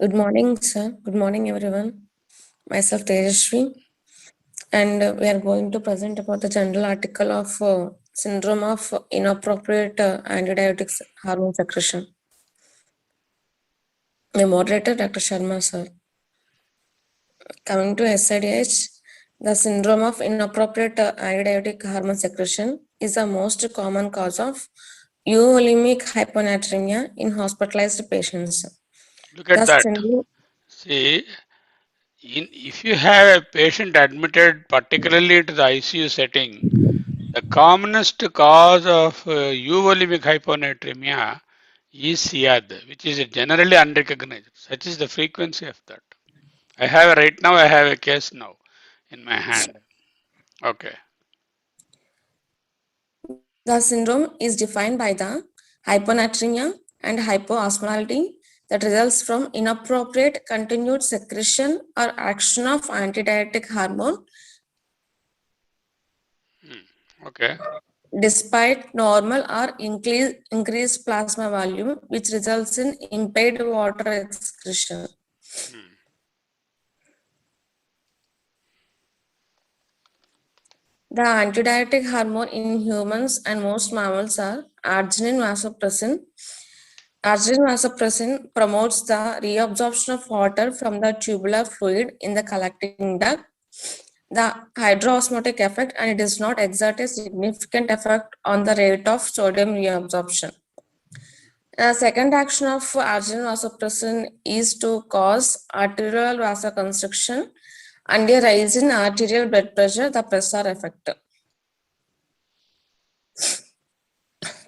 Good morning, sir. Good morning, everyone. Myself, Tejasvi, and we are going to present about the general article of syndrome of inappropriate antibiotics hormone secretion. My moderator, Dr. Sharma, sir. Coming to SIDH, the syndrome of inappropriate antibiotic hormone secretion is the most common cause of euvolemic hyponatremia in hospitalized patients. Look at The that. syndrome, See, if you have a patient admitted particularly into the ICU setting, the commonest cause of euvolemic hyponatremia is SIAD, which is generally unrecognized. Such is the frequency of that. Right now, I have a case now in my hand. Okay. The syndrome is defined by the hyponatremia and hypoosmolality that results from inappropriate continued secretion or action of antidiuretic hormone Okay. despite normal or increased plasma volume, which results in impaired water excretion. The antidiuretic hormone in humans and most mammals are arginine vasopressin. Arginine vasopressin promotes the reabsorption of water from the tubular fluid in the collecting duct, the hydroosmotic effect, and it does not exert a significant effect on the rate of sodium reabsorption. The second action of arginine vasopressin is to cause arterial vasoconstriction and a rise in arterial blood pressure, the Pressor effect.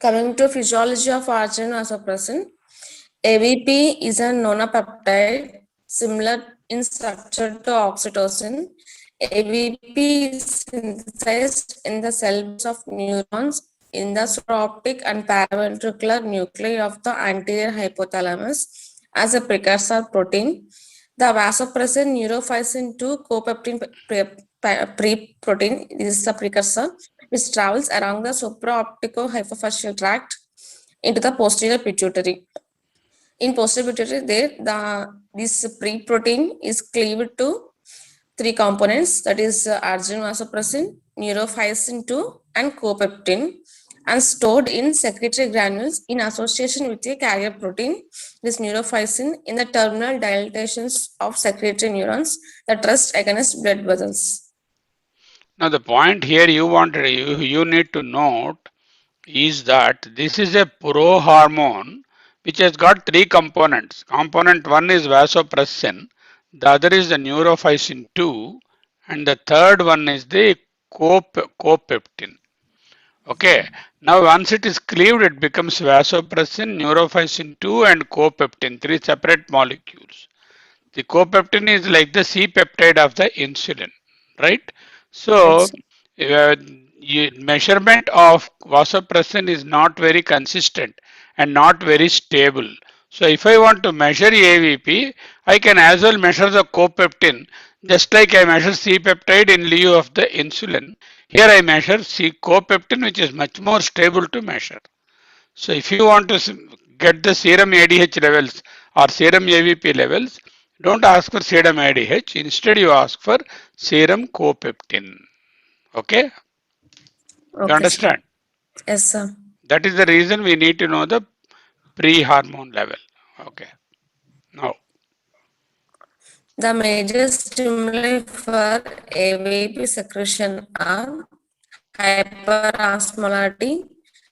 Coming to physiology of arginine vasopressin, AVP is a nonapeptide similar in structure to oxytocin. AVP is synthesized in the cells of neurons in the supraoptic and paraventricular nuclei of the anterior hypothalamus as a precursor protein. The vasopressin neurophysin 2 copeptin pre-protein is the precursor which travels along the supraoptico-hypophyseal tract into the posterior pituitary. In posterior pituitary, this pre-protein is cleaved to three components, that is arginine vasopressin, neurophysin 2 and copeptin, and stored in secretory granules in association with a carrier protein, this neurophysin, in the terminal dilatations of secretory neurons that rest against blood vessels. Now, the point here you need to note is that this is a prohormone which has got three components. Component one is vasopressin, the other is the neurophysin 2, and the third one is the copeptin. Okay, now once it is cleaved, it becomes vasopressin, neurophysin 2, and copeptin, three separate molecules. The copeptin is like the C peptide of the insulin, right? So, Yes. measurement of vasopressin is not very consistent and not very stable. So, if I want to measure AVP, I can as well measure the copeptin, just like I measure C peptide in lieu of the insulin. Here I measure C copeptin, which is much more stable to measure. So if you want to get the serum ADH levels or serum AVP levels, don't ask for serum ADH. Instead, you ask for serum copeptin. Okay? You Okay, sir. understand? Yes, sir. That is the reason we need to know the pre-hormone level. Okay. Now, The major stimuli for AVP secretion are hyperosmolarity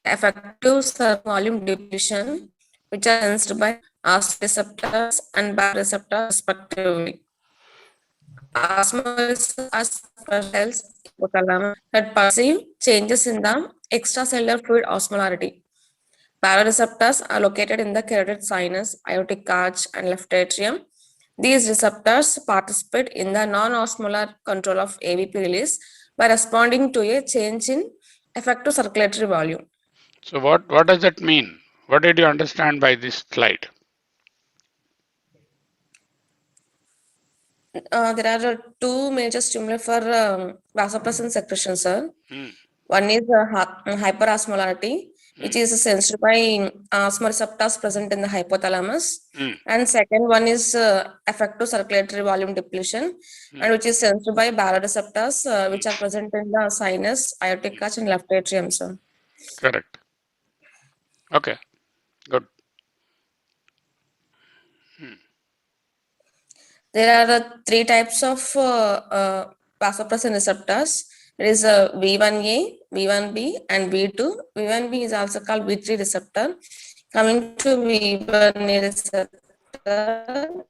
and effective serum volume depletion, which are sensed by osmoreceptors and baroreceptors respectively. Osmoreceptors are special cells in the hypothalamus that perceive changes in the extracellular fluid osmolarity. Baroreceptors are located in the carotid sinus, aortic arch, and left atrium. These receptors participate in the non-osmolar control of AVP release by responding to a change in effective circulatory volume. so what does that mean? What did you understand by this slide? There are two major stimuli for vasopressin secretion, sir. Hmm. One is hyperosmolarity. which is sensed by osmoreceptors present in the hypothalamus. Mm. And second one is effective circulatory volume depletion, and which is sensed by baroreceptors, which are present in the sinus, aortic arch, and left atrium, sir. Correct. Okay, good. There are three types of vasopressin receptors. There is a V1A, V1B, and V2. V1B is also called V3 receptor. Coming to V1A receptor,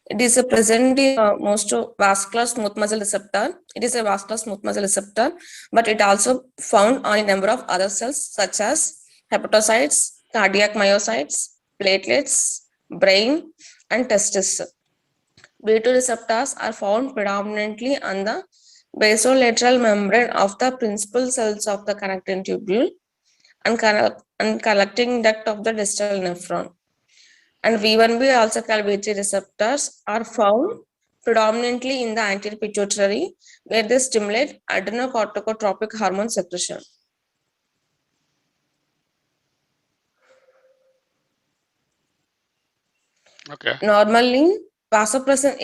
it is a present in most of vascular smooth muscle receptor. It is a vascular smooth muscle receptor, but it also found on a number of other cells such as hepatocytes, cardiac myocytes, platelets, brain, and testis. B2 receptors are found predominantly on the basolateral membrane of the principal cells of the connecting tubule and collecting duct of the distal nephron. And V1B, also called V3 receptors, are found predominantly in the anterior pituitary, where they stimulate adrenocorticotropic hormone secretion. Okay. Normally, vasopressin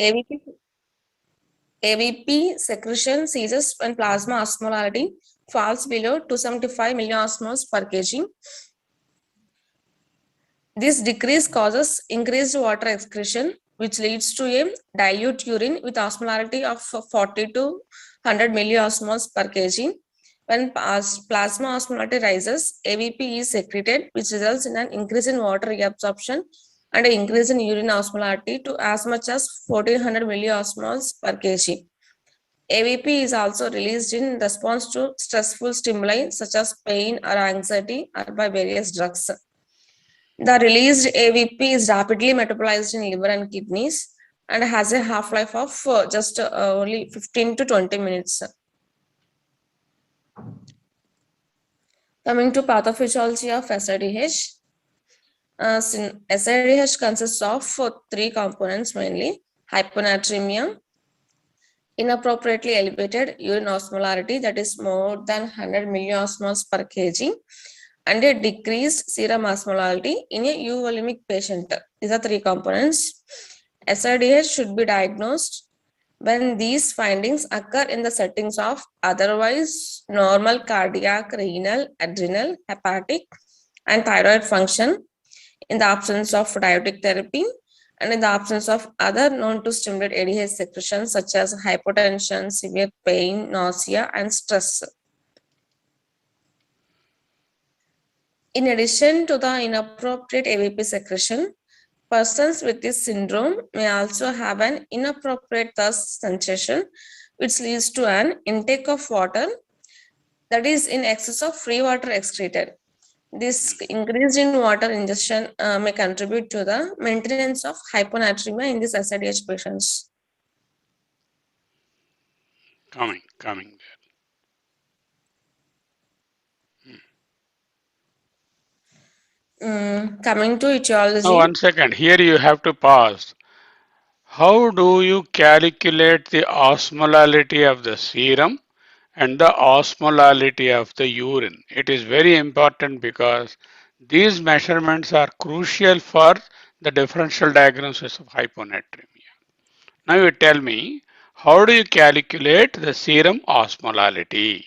AVP secretion ceases when plasma osmolarity falls below 275 milliosmoles per kg. This decrease causes increased water excretion, which leads to a dilute urine with osmolarity of 40 to 100 milliosmoles per kg. When plasma osmolarity rises, AVP is secreted, which results in an increase in water reabsorption and an increase in urine osmolarity to as much as 1400 milliosmoles per kg. AVP is also released in response to stressful stimuli such as pain or anxiety or by various drugs. The released AVP is rapidly metabolized in liver and kidneys and has a half-life of just only 15 to 20 minutes. Coming to pathophysiology of SIDH, SIDH consists of three components mainly: hyponatremia, inappropriately elevated urine osmolarity, that is more than 100 milliosmoles per kg, and a decreased serum osmolarity in a euvolemic patient. These are three components. SIDH should be diagnosed when these findings occur in the settings of otherwise normal cardiac, renal, adrenal, hepatic, and thyroid function, in the absence of diuretic therapy, and in the absence of other known to stimulate ADH secretions such as hypotension, severe pain, nausea, and stress. In addition to the inappropriate AVP secretion, persons with this syndrome may also have an inappropriate thirst sensation, which leads to an intake of water that is in excess of free water excreted. This increase in water ingestion may contribute to the maintenance of hyponatremia in these SIDH patients. Coming there. Coming to etiology. Now, 1 second. Here you have to pause. How do you calculate the osmolality of the serum and the osmolality of the urine? It is very important because these measurements are crucial for the differential diagnosis of hyponatremia. Now you tell me, how do you calculate the serum osmolality?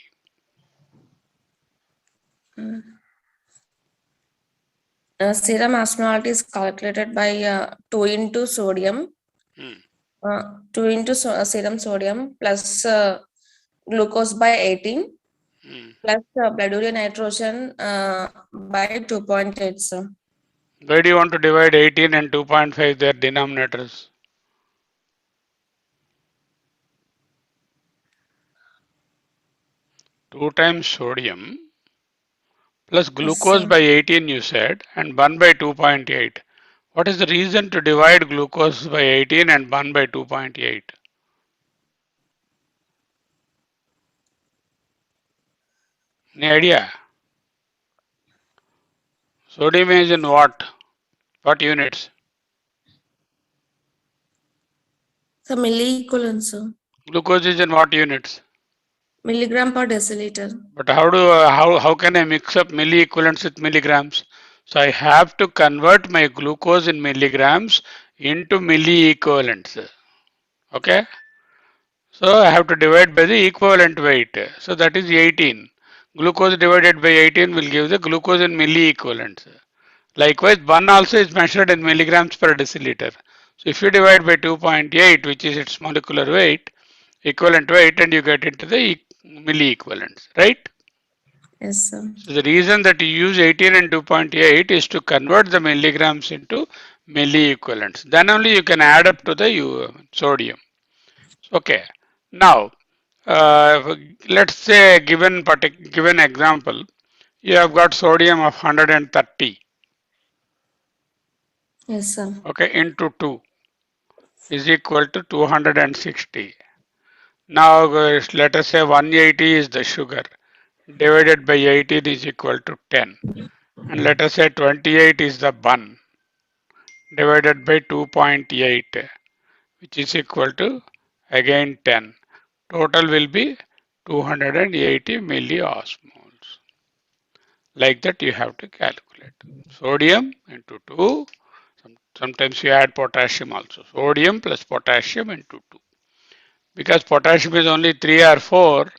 Serum osmolality is calculated by 2 into sodium, 2 into serum sodium plus glucose by 18 plus blood urea nitrogen by 2.8. So. Why do you want to divide 18 and 2.5, their denominators? Two times sodium plus glucose by 18 you said, and 1 by 2.8. What is the reason to divide glucose by 18 and 1 by 2.8? Any idea? Sodium is in what? What units? So milliequivalent, sir. Glucose is in what units? Milligram per deciliter. But how can I mix up milliequivalents with milligrams? So I have to convert my glucose in milligrams into milliequivalents. Okay. So I have to divide by the equivalent weight. So that is 18. Glucose divided by 18 will give the glucose in milliequivalents. Likewise, bun also is measured in milligrams per deciliter. So if you divide by 2.8, which is its molecular weight, equivalent weight, and you get into the milliequivalents, right? Yes, sir. So the reason that you use 18 and 2.8 is to convert the milligrams into milliequivalents. Then only you can add up to the sodium. Okay. Now, let's say given example, you have got sodium of 130. Yes, sir. Okay, into 2 is equal to 260. Now, let us say 180 is the sugar, divided by 18 is equal to 10. And let us say 28 is the bun, divided by 2.8, which is equal to again 10. Total will be 280 milliosmoles. Like that you have to calculate. Sodium into 2, sometimes you add potassium also. Sodium plus potassium into 2. Because potassium is only 3 or 4,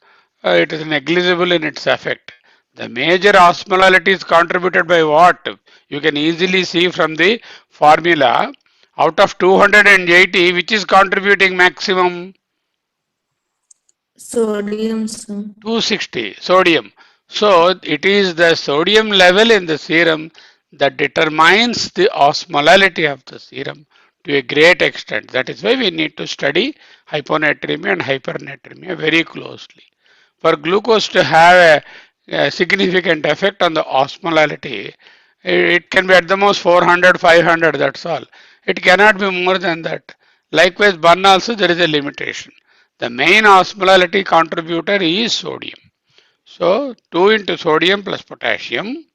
it is negligible in its effect. The major osmolality is contributed by what? You can easily see from the formula. Out of 280, which is contributing maximum? Sodium, sir. 260, sodium. So it is the sodium level in the serum that determines the osmolality of the serum to a great extent. That is why we need to study hyponatremia and hypernatremia very closely. For glucose to have a significant effect on the osmolality, it can be at the most 400, 500, that's all. It cannot be more than that. Likewise, bun also there is a limitation. The main osmolality contributor is sodium. So 2 into sodium plus potassium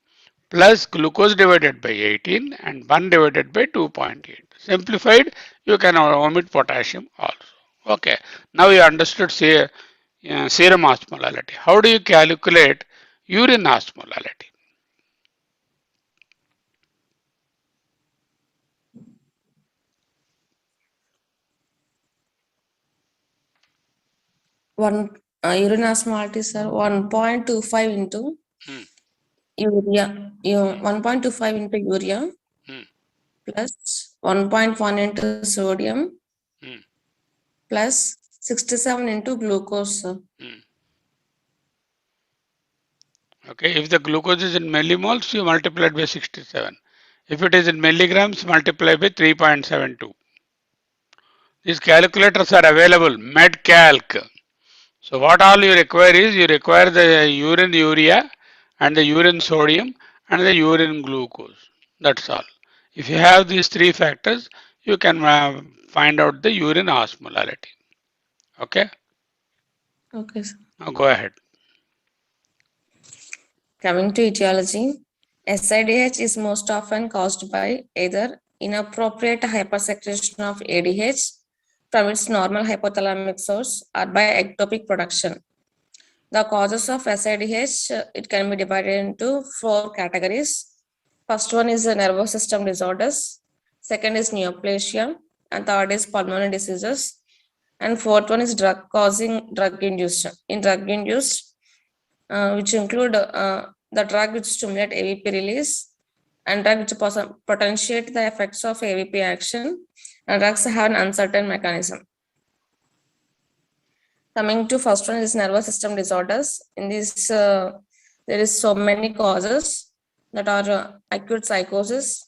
plus glucose divided by 18 and bun divided by 2.8. Simplified, you can omit potassium also. Okay, now you understood serum osmolality. How do you calculate urine osmolality? Urine osmolality, sir. 1.25 into Hmm. urea. 1.25 into urea Hmm. plus 1.1 into sodium Hmm. plus 67 into glucose, sir. Hmm. Okay, if the glucose is in millimoles, you multiply it by 67. If it is in milligrams, multiply by 3.72. These calculators are available, MedCalc. So what all you require is you require the urine urea and the urine sodium and the urine glucose. That's all. If you have these three factors, you can find out the urine osmolality. Okay, Okay, sir. now go ahead. Coming to etiology, SIDH is most often caused by either inappropriate hypersecretion of ADH from its normal hypothalamic source or by ectopic production. The causes of SIDH, it can be divided into 4 categories. First one is nervous system disorders, second is neoplasia, and third is pulmonary diseases, and fourth one is drug induced. In drug induced, which include the drug which stimulate AVP release and drug which potentiate the effects of AVP action, and drugs have an uncertain mechanism. Coming to first one is nervous system disorders. In this, there is so many causes that are acute psychosis,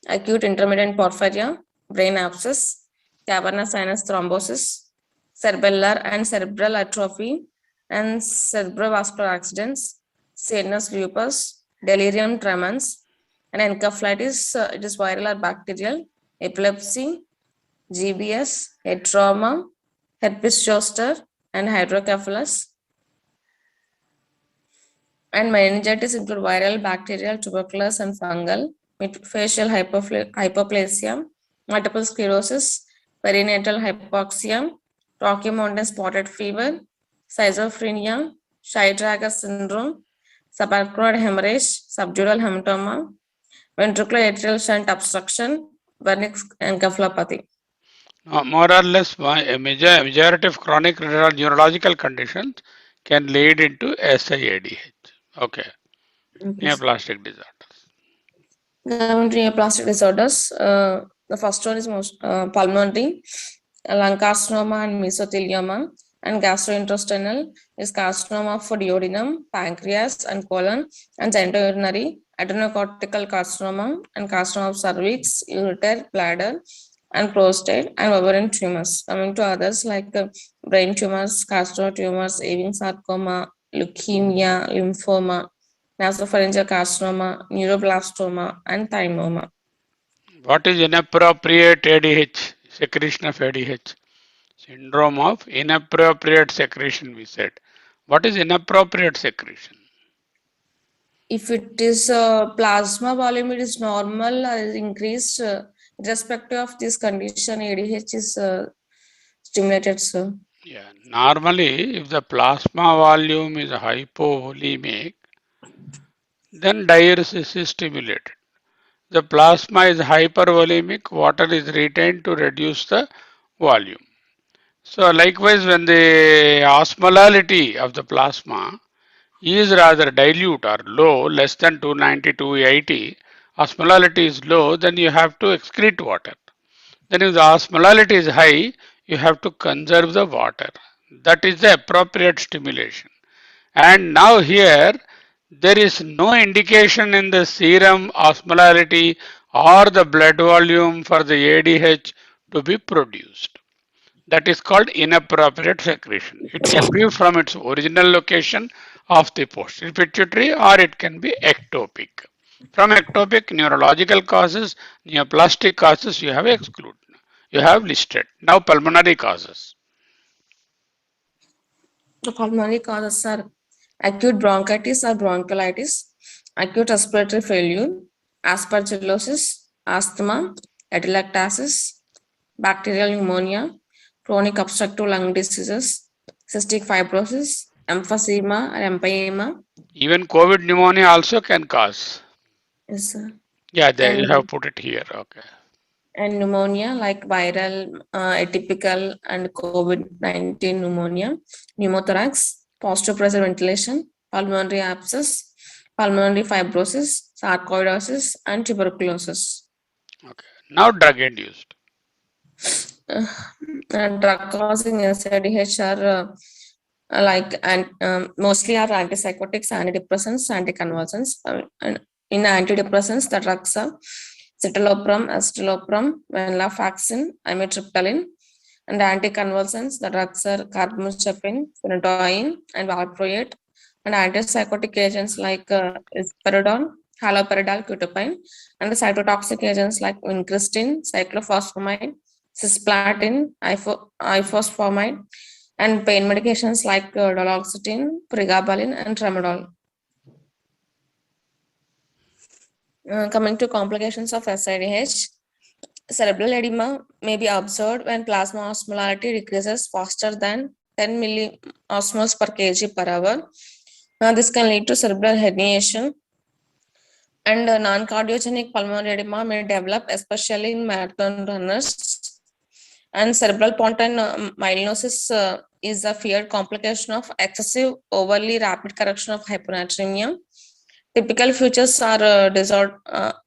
acute intermittent porphyria, brain abscess, cavernous sinus thrombosis, cerebellar and cerebral atrophy, and cerebrovascular accidents, CNS lupus, delirium tremens, and encephalitis. It is viral or bacterial, epilepsy, GBS, head trauma, herpes zoster, and hydrocephalus. And meningitis include viral, bacterial, tuberculous, and fungal, facial hypoplasia, multiple sclerosis, perinatal hypoxia, Rocky Mountain spotted fever, schizophrenia, Shy-Drager syndrome, subarachnoid hemorrhage, subdural hematoma, ventricular atrial shunt obstruction, Wernicke's encephalopathy. More or less, a majority of chronic neurological conditions can lead into SIADH. Okay, neoplastic disorders. Coming to neoplastic disorders, the first one is most pulmonary, lung carcinoma and mesothelioma, and gastrointestinal is carcinoma for duodenum, pancreas, and colon, and genitourinary, adrenocortical carcinoma, and carcinoma of cervix, ureter, bladder, and prostate, and ovarian tumors. Coming to others like brain tumors, carcinoma tumors, avian sarcoma, leukemia, lymphoma, nasopharyngeal carcinoma, neuroblastoma, and thymoma. What is inappropriate ADH? Secretion of ADH. Syndrome of inappropriate secretion, we said. What is inappropriate secretion? If it is plasma volume, it is normal, increased. Irrespective of this condition, ADH is stimulated, sir. Yeah, normally if the plasma volume is hypovolemic, then diuresis is stimulated. The plasma is hypervolemic, water is retained to reduce the volume. So likewise, when the osmolality of the plasma is rather dilute or low, less than 290, 280, osmolality is low, then you have to excrete water. Then if the osmolality is high, you have to conserve the water. That is the appropriate stimulation. And now here, there is no indication in the serum osmolality or the blood volume for the ADH to be produced. That is called inappropriate secretion. It can be from its original location of the posterior pituitary or it can be ectopic. From ectopic, neurological causes, neoplastic causes you have excluded. You have listed. Now pulmonary causes. The pulmonary causes are acute bronchitis or bronchiolitis, acute respiratory failure, aspergillosis, asthma, atelectasis, bacterial pneumonia, chronic obstructive lung diseases, cystic fibrosis, emphysema or empyema. Even COVID pneumonia also can cause. Yes, sir. Yeah, there you And- have put it here. Okay. And pneumonia like viral, atypical, and COVID-19 pneumonia, pneumothorax, posture pressure ventilation, pulmonary abscess, pulmonary fibrosis, sarcoidosis, and tuberculosis. Okay. Now drug induced. Drug causing SIDH are mostly are antipsychotics, antidepressants, anticonvulsants. And in antidepressants, the drugs are citalopram, escitalopram, venlafaxine, amitriptyline. And anticonvulsants, the drugs are carbamazepine, phenytoin, and valproate. And antipsychotic agents like risperidone, haloperidol, quetiapine, and the cytotoxic agents like vincristine, cyclophosphamide, cisplatin, ifosfamide, and pain medications like duloxetine, pregabalin, and tramadol. Coming to complications of SIDH, cerebral edema may be observed when plasma osmolality decreases faster than 10 milliosmoles per kg per hour. This can lead to cerebral herniation, and non-cardiogenic pulmonary edema may develop, especially in marathon runners. And cerebral pontine myelinosis is a feared complication of excessive, overly rapid correction of hyponatremia. Typical features are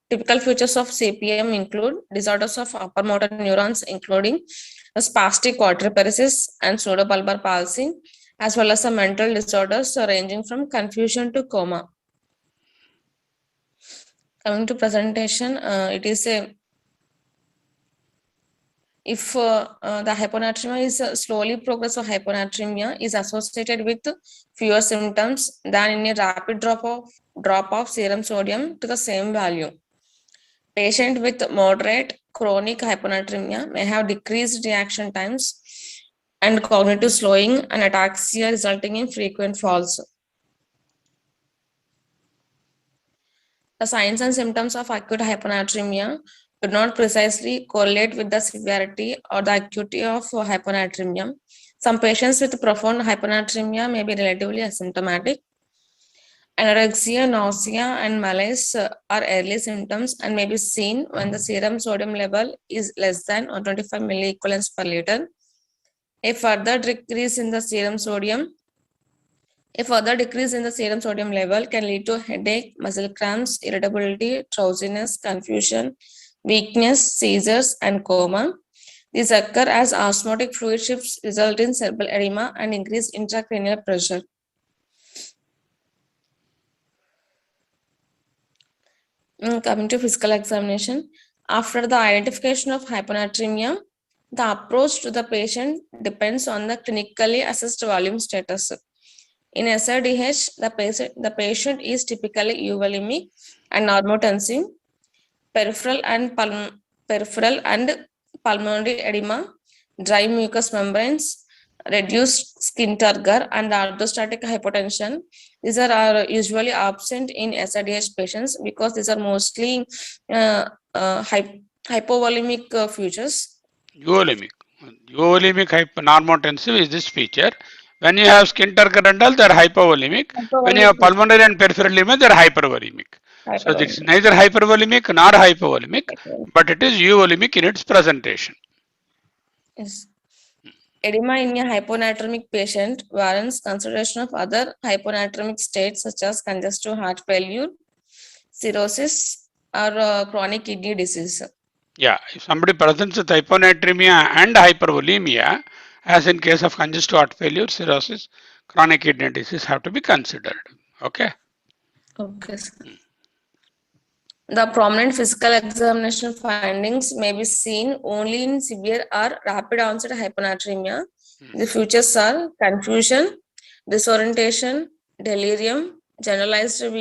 typical features of CPM include disorders of upper motor neurons, including spastic quadriparesis and pseudobulbar palsy, as well as some mental disorders ranging from confusion to coma. Coming to presentation, it is a if the hyponatremia is slowly progressive hyponatremia is associated with fewer symptoms than in a rapid drop of serum sodium to the same value. Patient with moderate chronic hyponatremia may have decreased reaction times and cognitive slowing and ataxia resulting in frequent falls. The signs and symptoms of acute hyponatremia do not precisely correlate with the severity or the acuity of hyponatremia. Some patients with profound hyponatremia may be relatively asymptomatic. Anorexia, nausea, and malaise are early symptoms and may be seen when the serum sodium level is less than 125 milliequivalents per liter. A further decrease in the serum sodium level can lead to headache, muscle cramps, irritability, drowsiness, confusion, weakness, seizures, and coma. These occur as osmotic fluid shifts result in cerebral edema and increased intracranial pressure. Coming to physical examination, after the identification of hyponatremia, the approach to the patient depends on the clinically assessed volume status. In SRDH, the patient is typically euvolemic and normotensive, peripheral and pulmonary edema, dry mucous membranes, reduced skin turgor, and orthostatic hypotension. These are usually absent in SRDH patients because these are mostly hypovolemic features. Euvolemic. Euvolemic normotensive is this feature. When you have skin turgor and all, they are hypovolemic. When you have pulmonary and peripheral edema, they are hypervolemic. So it's neither hypervolemic nor hypovolemic, but it is euvolemic in its presentation. Yes. Edema in a hyponatremic patient warrants consideration of other hyponatremic states such as congestive heart failure, cirrhosis, or chronic kidney disease. Yeah, if somebody presents with hyponatremia and hypervolemia, as in case of congestive heart failure, cirrhosis, chronic kidney disease have to be considered. Okay. Okay, sir. The prominent physical examination findings may be seen only in severe or rapid onset hyponatremia. The features are confusion, disorientation, delirium, generalized muscle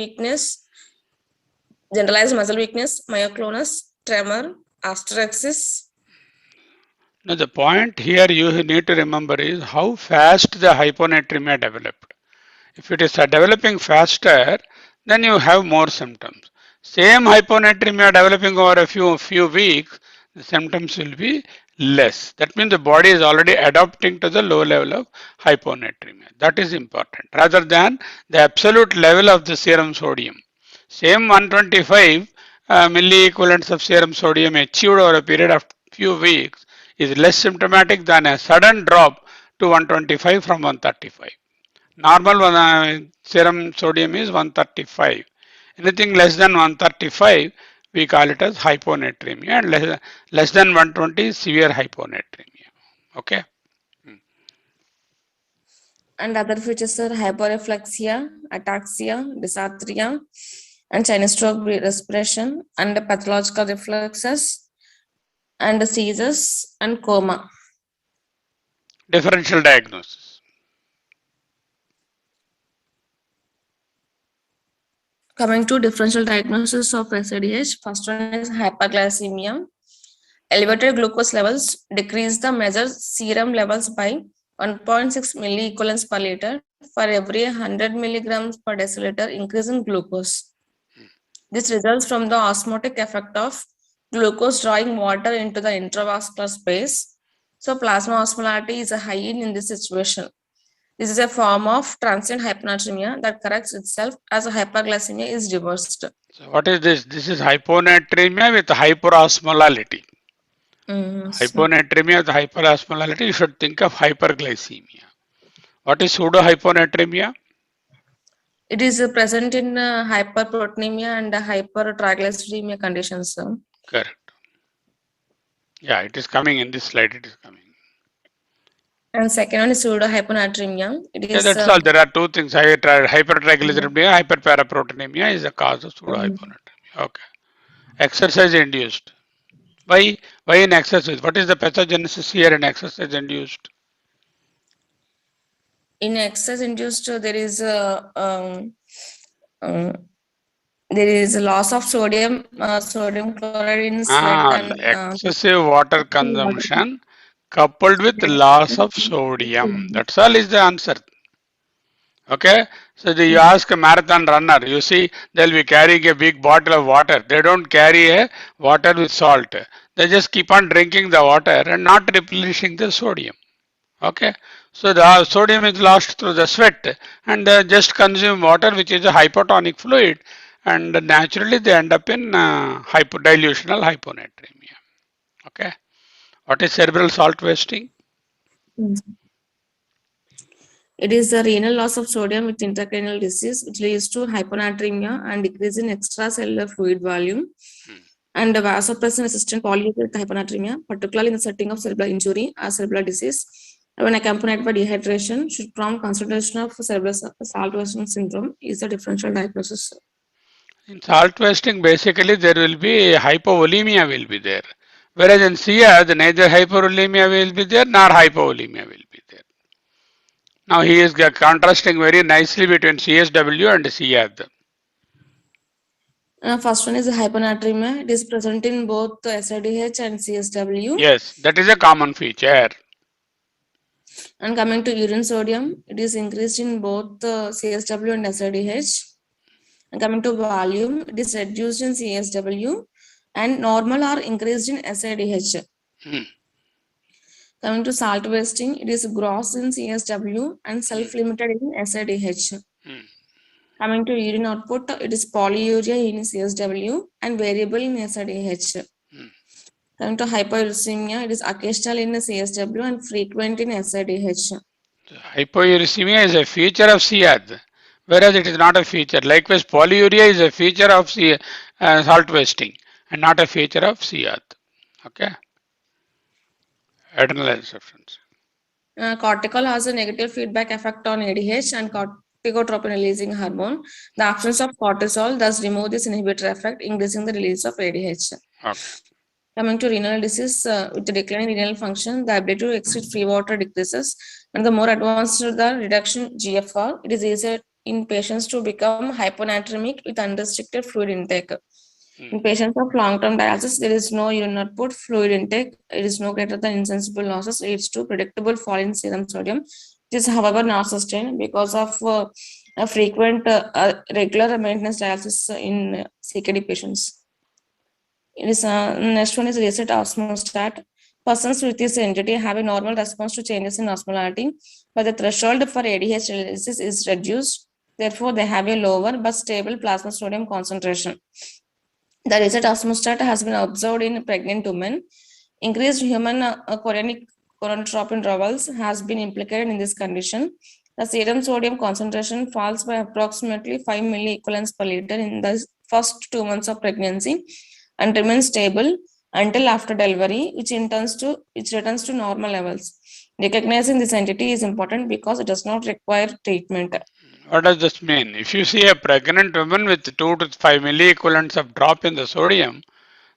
weakness, myoclonus, tremor, asterexis. Now the point here you need to remember is how fast the hyponatremia developed. If it is developing faster, then you have more symptoms. Same hyponatremia developing over a few weeks, the symptoms will be less. That means the body is already adapting to the low level of hyponatremia. That is important rather than the absolute level of the serum sodium. Same 125 milliequivalents of serum sodium achieved over a period of few weeks is less symptomatic than a sudden drop to 125 from 135. Normal serum sodium is 135. Anything less than 135, we call it as hyponatremia, and less than 120 is severe hyponatremia. Okay. And other features are hyporeflexia, ataxia, dysarthria, and Chinese stroke respiration, and pathological reflexes, and seizures, and coma. Differential diagnosis. Coming to differential diagnosis of SADH, first one is hyperglycemia. Elevated glucose levels decrease the measured serum levels by 1.6 milliequivalents per liter for every 100 milligrams per deciliter increase in glucose. This results from the osmotic effect of glucose drawing water into the intravascular space. So plasma osmolarity is high in this situation. This is a form of transient hyponatremia that corrects itself as a hyperglycemia is reversed. So what is this? This is hyponatremia with hyperosmolality. Hyponatremia with hyperosmolality, you should think of hyperglycemia. What is pseudohyponatremia? It is present in hyperproteinemia and hypertriglyceridemia conditions. Correct. Yeah, it is coming in this slide. It is coming. And second one is pseudohyponatremia. It is, that's all. There are two things. Hypertriglyceridemia, hyperparaproteinemia is the cause of pseudohyponatremia. Okay. Exercise induced. Why in exercise? What is the pathogenesis here in exercise induced? In exercise induced, there is a loss of sodium chloride in sweat and excessive water consumption coupled with loss of sodium. That's all is the answer. Okay, so you ask a marathon runner, you see they'll be carrying a big bottle of water. They don't carry a water with salt. They just keep on drinking the water and not replenishing the sodium. Okay, So the sodium is lost through the sweat, and they just consume water, which is a hypotonic fluid, and naturally they end up in dilutional hyponatremia. Okay. What is cerebral salt wasting? It is the renal loss of sodium with intracranial disease, which leads to hyponatremia and decrease in extracellular fluid volume. And vasopressin resistant polyurethric hyponatremia, particularly in the setting of cerebral injury or cerebral disease, when accompanied by dehydration, should prompt consideration of cerebral salt wasting syndrome. Is the differential diagnosis. In salt wasting, basically there will be hypovolemia will be there. Whereas in CIAD, neither hypovolemia will be there nor hypovolemia will be there. Now he is contrasting very nicely between CSW and CIAD. First one is hyponatremia. It is present in both SIDH and CSW. Yes, that is a common feature. And coming to urine sodium, it is increased in both CSW and SIDH. And coming to volume, it is reduced in CSW and normal or increased in SIDH. Coming to salt wasting, it is gross in CSW and self-limited in SIDH. Coming to urine output, it is polyuria in CSW and variable in SIDH. Coming to hyperuricemia, it is occasional in CSW and frequent in SIDH. Hypouricemia is a feature of CIAD, whereas it is not a feature. Likewise, polyuria is a feature of salt wasting and not a feature of CIAD. Okay. Adrenal insufficiency. Cortical has a negative feedback effect on ADH and corticotropin releasing hormone. The absence of cortisol does remove this inhibitory effect, increasing the release of ADH. Okay. Coming to renal disease, with the decline in renal function, the ability to exit free water decreases, and the more advanced the reduction GFR, it is easier in patients to become hyponatremic with unrestricted fluid intake. In patients of long-term dialysis, there is no urine output, fluid intake, it is no greater than insensible losses, leads to predictable fall in serum sodium. It is, however, not sustained because of a frequent regular maintenance dialysis in CKD patients. It is next one is reset osmostat. Persons with this entity have a normal response to changes in osmolality, but the threshold for ADH releases is reduced. Therefore, they have a lower but stable plasma sodium concentration. The reset osmostat has been observed in pregnant women. Increased human chorionic gonadotropin levels has been implicated in this condition. The serum sodium concentration falls by approximately 5 milliequivalents per liter in the first 2 months of pregnancy and remains stable until after delivery, which returns to normal levels. Recognizing this entity is important because it does not require treatment. What does this mean? If you see a pregnant woman with 2 to 5 milliequivalents of drop in the sodium,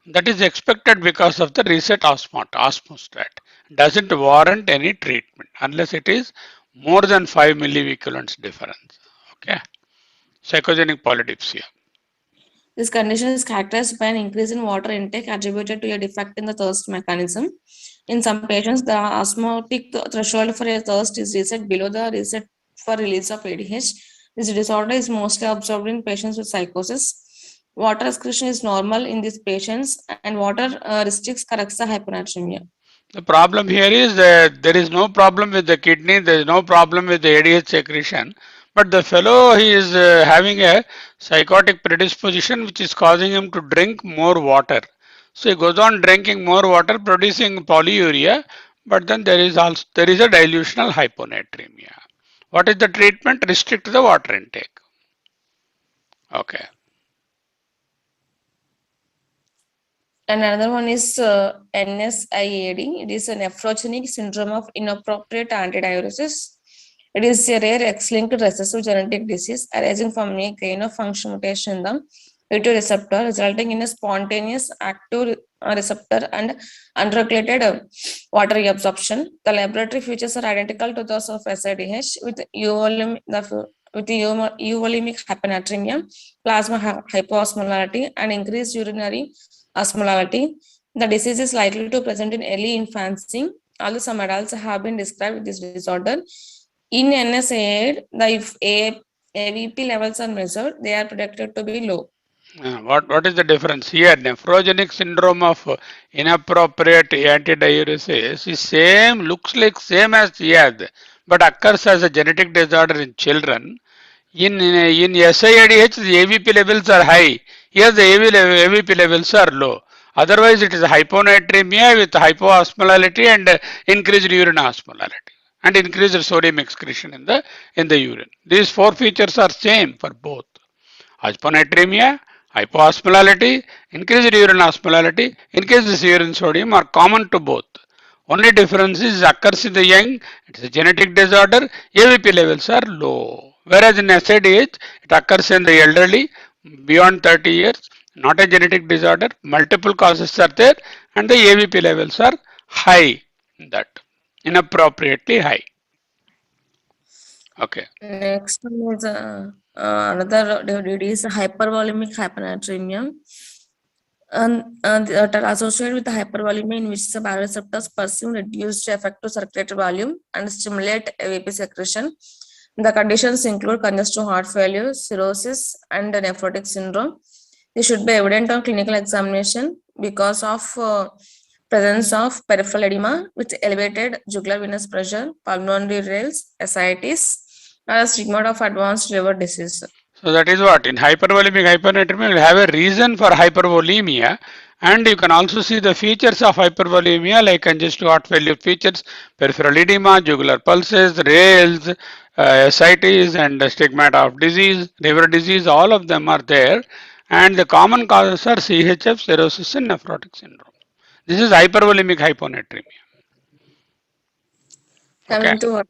that is expected because of the reset osmostat. Doesn't warrant any treatment unless it is more than 5 milliequivalents difference. Okay. Psychogenic polydipsia. This condition is characterized by an increase in water intake attributed to a defect in the thirst mechanism. In some patients, the osmotic threshold for a thirst is reset below the reset for release of ADH. This disorder is mostly observed in patients with psychosis. Water excretion is normal in these patients, and water restricts corrects the hyponatremia. The problem here is that there is no problem with the kidney, there is no problem with the ADH secretion, but the fellow he is having a psychotic predisposition which is causing him to drink more water. So he goes on drinking more water, producing polyuria, but then there is a dilutional hyponatremia. What is the treatment? Restrict the water intake. Okay. And another one is NSIAD. It is a nephrogenic syndrome of inappropriate antidiuresis. It is a rare X-linked recessive genetic disease arising from a gain of function mutation in the V2 receptor, resulting in a spontaneous active receptor and unregulated water reabsorption. The laboratory features are identical to those of SIDH with euvolemic hyponatremia, plasma hypoosmolarity, and increased urinary osmolality. The disease is likely to present in early infancy, although some adults have been described with this disorder. In NSAID, if AVP levels are measured, they are predicted to be low. What is the difference here? Nephrogenic syndrome of inappropriate antidiuresis is looks like same as CIAD, but occurs as a genetic disorder in children. In SIADH, the AVP levels are high. Here the AVP levels are low. Otherwise, it is hyponatremia with hypoosmolality and increased urine osmolality and increased sodium excretion in the urine. These four features are same for both. Hyponatremia, hypoosmolality, increased urine osmolality, increased urine sodium are common to both. Only difference is occurs in the young, it is a genetic disorder, AVP levels are low. Whereas in SIDH, it occurs in the elderly beyond 30 years, not a genetic disorder, multiple causes are there, and the AVP levels are high, that inappropriately high. Okay. Next one is another disease, hypervolemic hyponatremia. That are associated with the hypervolemia in which the bioreceptors perceive reduced effective circulatory volume and stimulate AVP secretion. The conditions include congestive heart failure, cirrhosis, and nephrotic syndrome. This should be evident on clinical examination because of presence of peripheral edema with elevated jugular venous pressure, pulmonary rales, ascites, or a stigma of advanced liver disease. So that is what in hypervolemic hyponatremia will have a reason for hypervolemia, and you can also see the features of hypervolemia like congestive heart failure features, peripheral edema, jugular pulses, rales, ascites, and stigmata of disease, liver disease. All of them are there, and the common causes are CHF, cirrhosis, and nephrotic syndrome. This is hypervolemic hyponatremia. Okay. Coming to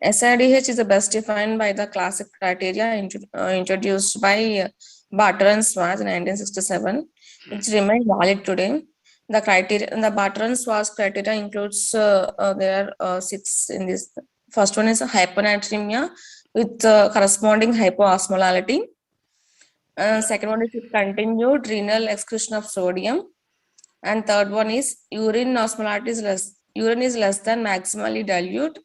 SIDH is best defined by the classic criteria introduced by Barter and Schwarz in 1967, which remain valid today. The criteria, the Barter and Schwarz criteria includes there are 6 in this. First one is hyponatremia with corresponding hypoosmolality. Second one is continued renal excretion of sodium, and third one is urine osmolality is less. Urine is less than maximally dilute.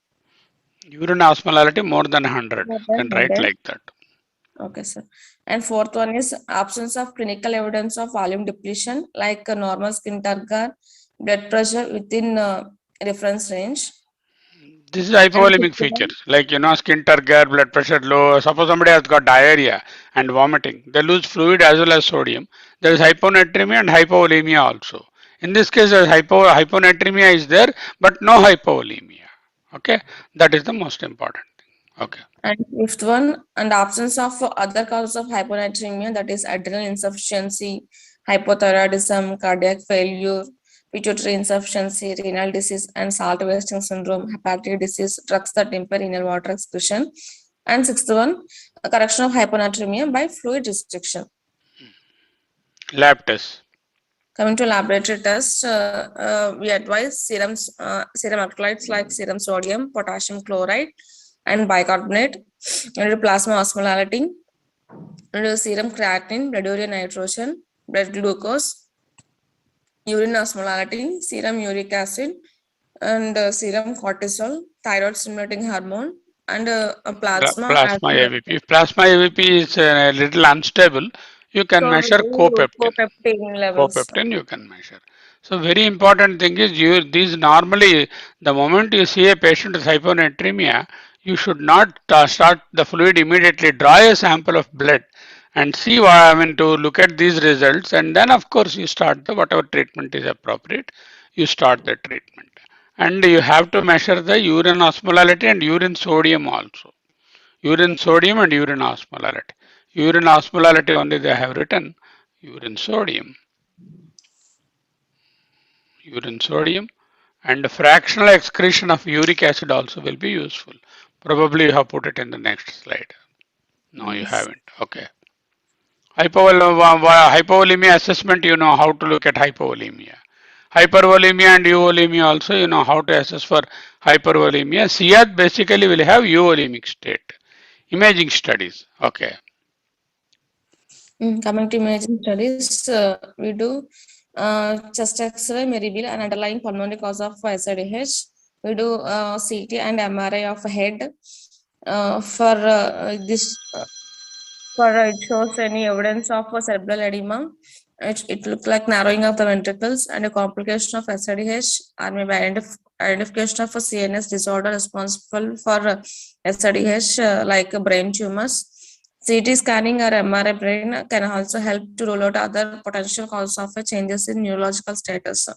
Urine osmolality more than 100. You can write like that. Okay, sir. And fourth one is absence of clinical evidence of volume depletion, like a normal skin turgor, blood pressure within reference range. This is hypovolemic features, like skin turgor, blood pressure low. Suppose somebody has got diarrhea and vomiting, they lose fluid as well as sodium. There is hyponatremia and hypovolemia also. In this case, hyponatremia is there, but no hypovolemia. Okay, that is the most important thing. Okay. And fifth one, and absence of other causes of hyponatremia, that is adrenal insufficiency, hypothyroidism, cardiac failure, pituitary insufficiency, renal disease, and salt wasting syndrome, hepatic disease, drugs that impair renal water excretion. And sixth one, a correction of hyponatremia by fluid restriction. Lab test. Coming to laboratory tests, we advise serum electrolytes like serum sodium, potassium chloride, and bicarbonate, and plasma osmolality, and serum creatinine, blood urea nitrogen, blood glucose, urine osmolality, serum uric acid, and serum cortisol, thyroid stimulating hormone, and plasma AVP. If plasma AVP is a little unstable, you can measure copeptin. levels. Copeptin you can measure. So very important thing is these normally the moment you see a patient with hyponatremia, you should not start the fluid immediately. Draw a sample of blood and see to look at these results, and then of course you start the whatever treatment is appropriate. You start the treatment, and you have to measure the urine osmolality and urine sodium also. Urine sodium and urine osmolality. Urine osmolality only they have written. Urine sodium. Urine sodium and fractional excretion of uric acid also will be useful. Probably you have put it in the next slide. No, you haven't. Okay. Hypovolemia assessment, you know how to look at hypovolemia. Hypervolemia and euvolemia also, you know how to assess for hypervolemia. CIAT basically will have euvolemic state. Imaging studies. Okay. Coming to imaging studies, we do chest X-ray may reveal an underlying pulmonary cause of SIDH. We do CT and MRI of head. For this, it shows any evidence of cerebral edema. It looks like narrowing of the ventricles, and a complication of SIDH are may be identification of a CNS disorder responsible for SIDH, like brain tumors. CT scanning or MRI brain can also help to rule out other potential causes of changes in neurological status.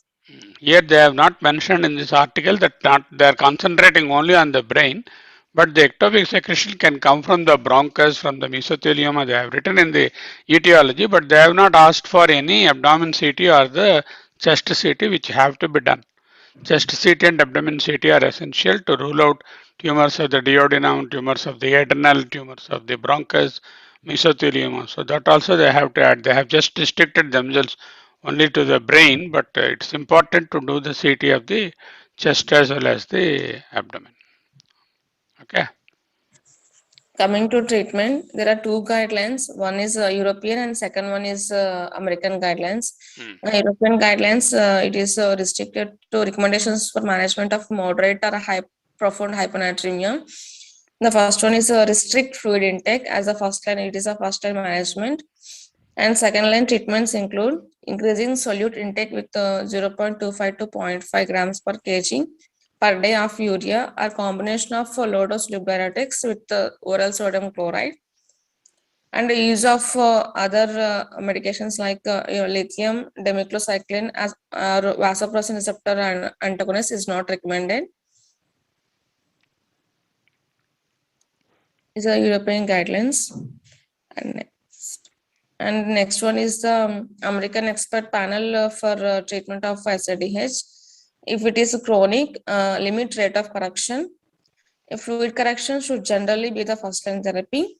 Here they have not mentioned in this article that they are concentrating only on the brain, but the ectopic secretion can come from the bronchus, from the mesothelioma. They have written in the etiology, but they have not asked for any abdomen CT or the chest CT, which have to be done. Chest CT and abdomen CT are essential to rule out tumors of the duodenum, tumors of the adrenal, tumors of the bronchus, mesothelioma. So that also they have to add. They have just restricted themselves only to the brain, but it's important to do the CT of the chest as well as the abdomen. Okay. Coming to treatment, there are two guidelines. One is European and second one is American guidelines. European guidelines, it is restricted to recommendations for management of moderate or high profound hyponatremia. The first one is restrict fluid intake as a first line. It is a first line management. And second line treatments include increasing solute intake with 0.25 to 0.5 grams per kg per day of urea, or combination of low dose diuretics with oral sodium chloride, and the use of other medications like lithium demiclocycline as vasopressin receptor antagonist is not recommended. These are European guidelines. And next one is the American expert panel for treatment of SIDH. If it is chronic, limit rate of correction. Fluid correction should generally be the first line therapy.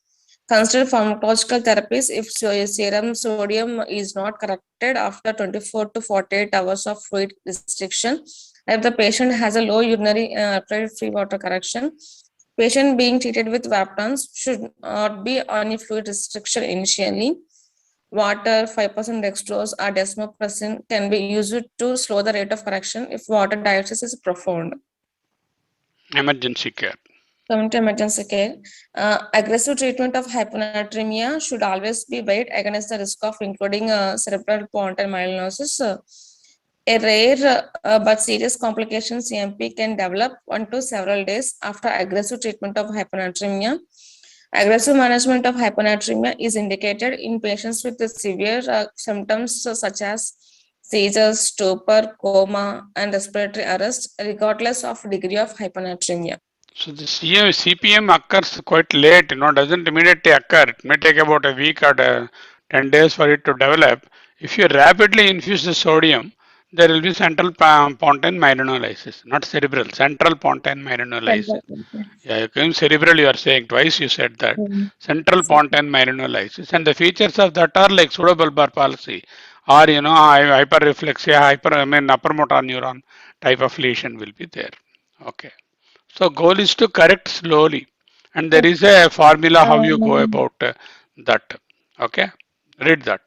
Consider pharmacological therapies if serum sodium is not corrected after 24 to 48 hours of fluid restriction. If the patient has a low urinary free water correction, patient being treated with Vaptans should not be on a fluid restriction initially. Water, 5% dextrose or desmopressin can be used to slow the rate of correction if water diuresis is profound. Emergency care. Coming to emergency care, aggressive treatment of hyponatremia should always be weighed against the risk of including cerebral pontine myelinosis. A rare but serious complication CMP can develop 1 to several days after aggressive treatment of hyponatremia. Aggressive management of hyponatremia is indicated in patients with severe symptoms such as seizures, stupor, coma, and respiratory arrest, regardless of degree of hyponatremia. So the CPM occurs quite late, doesn't immediately occur. It may take about a week or 10 days for it to develop. If you rapidly infuse the sodium, there will be central pontine myelinolysis, not cerebral, central pontine myelinolysis. Yeah, you came cerebral, you are saying twice, you said that. Central pontine myelinolysis. And the features of that are like pseudobulbar palsy or, hyperreflexia, upper motor neuron type of lesion will be there. Okay. So goal is to correct slowly, and there is a formula how you go about that. Okay, read that.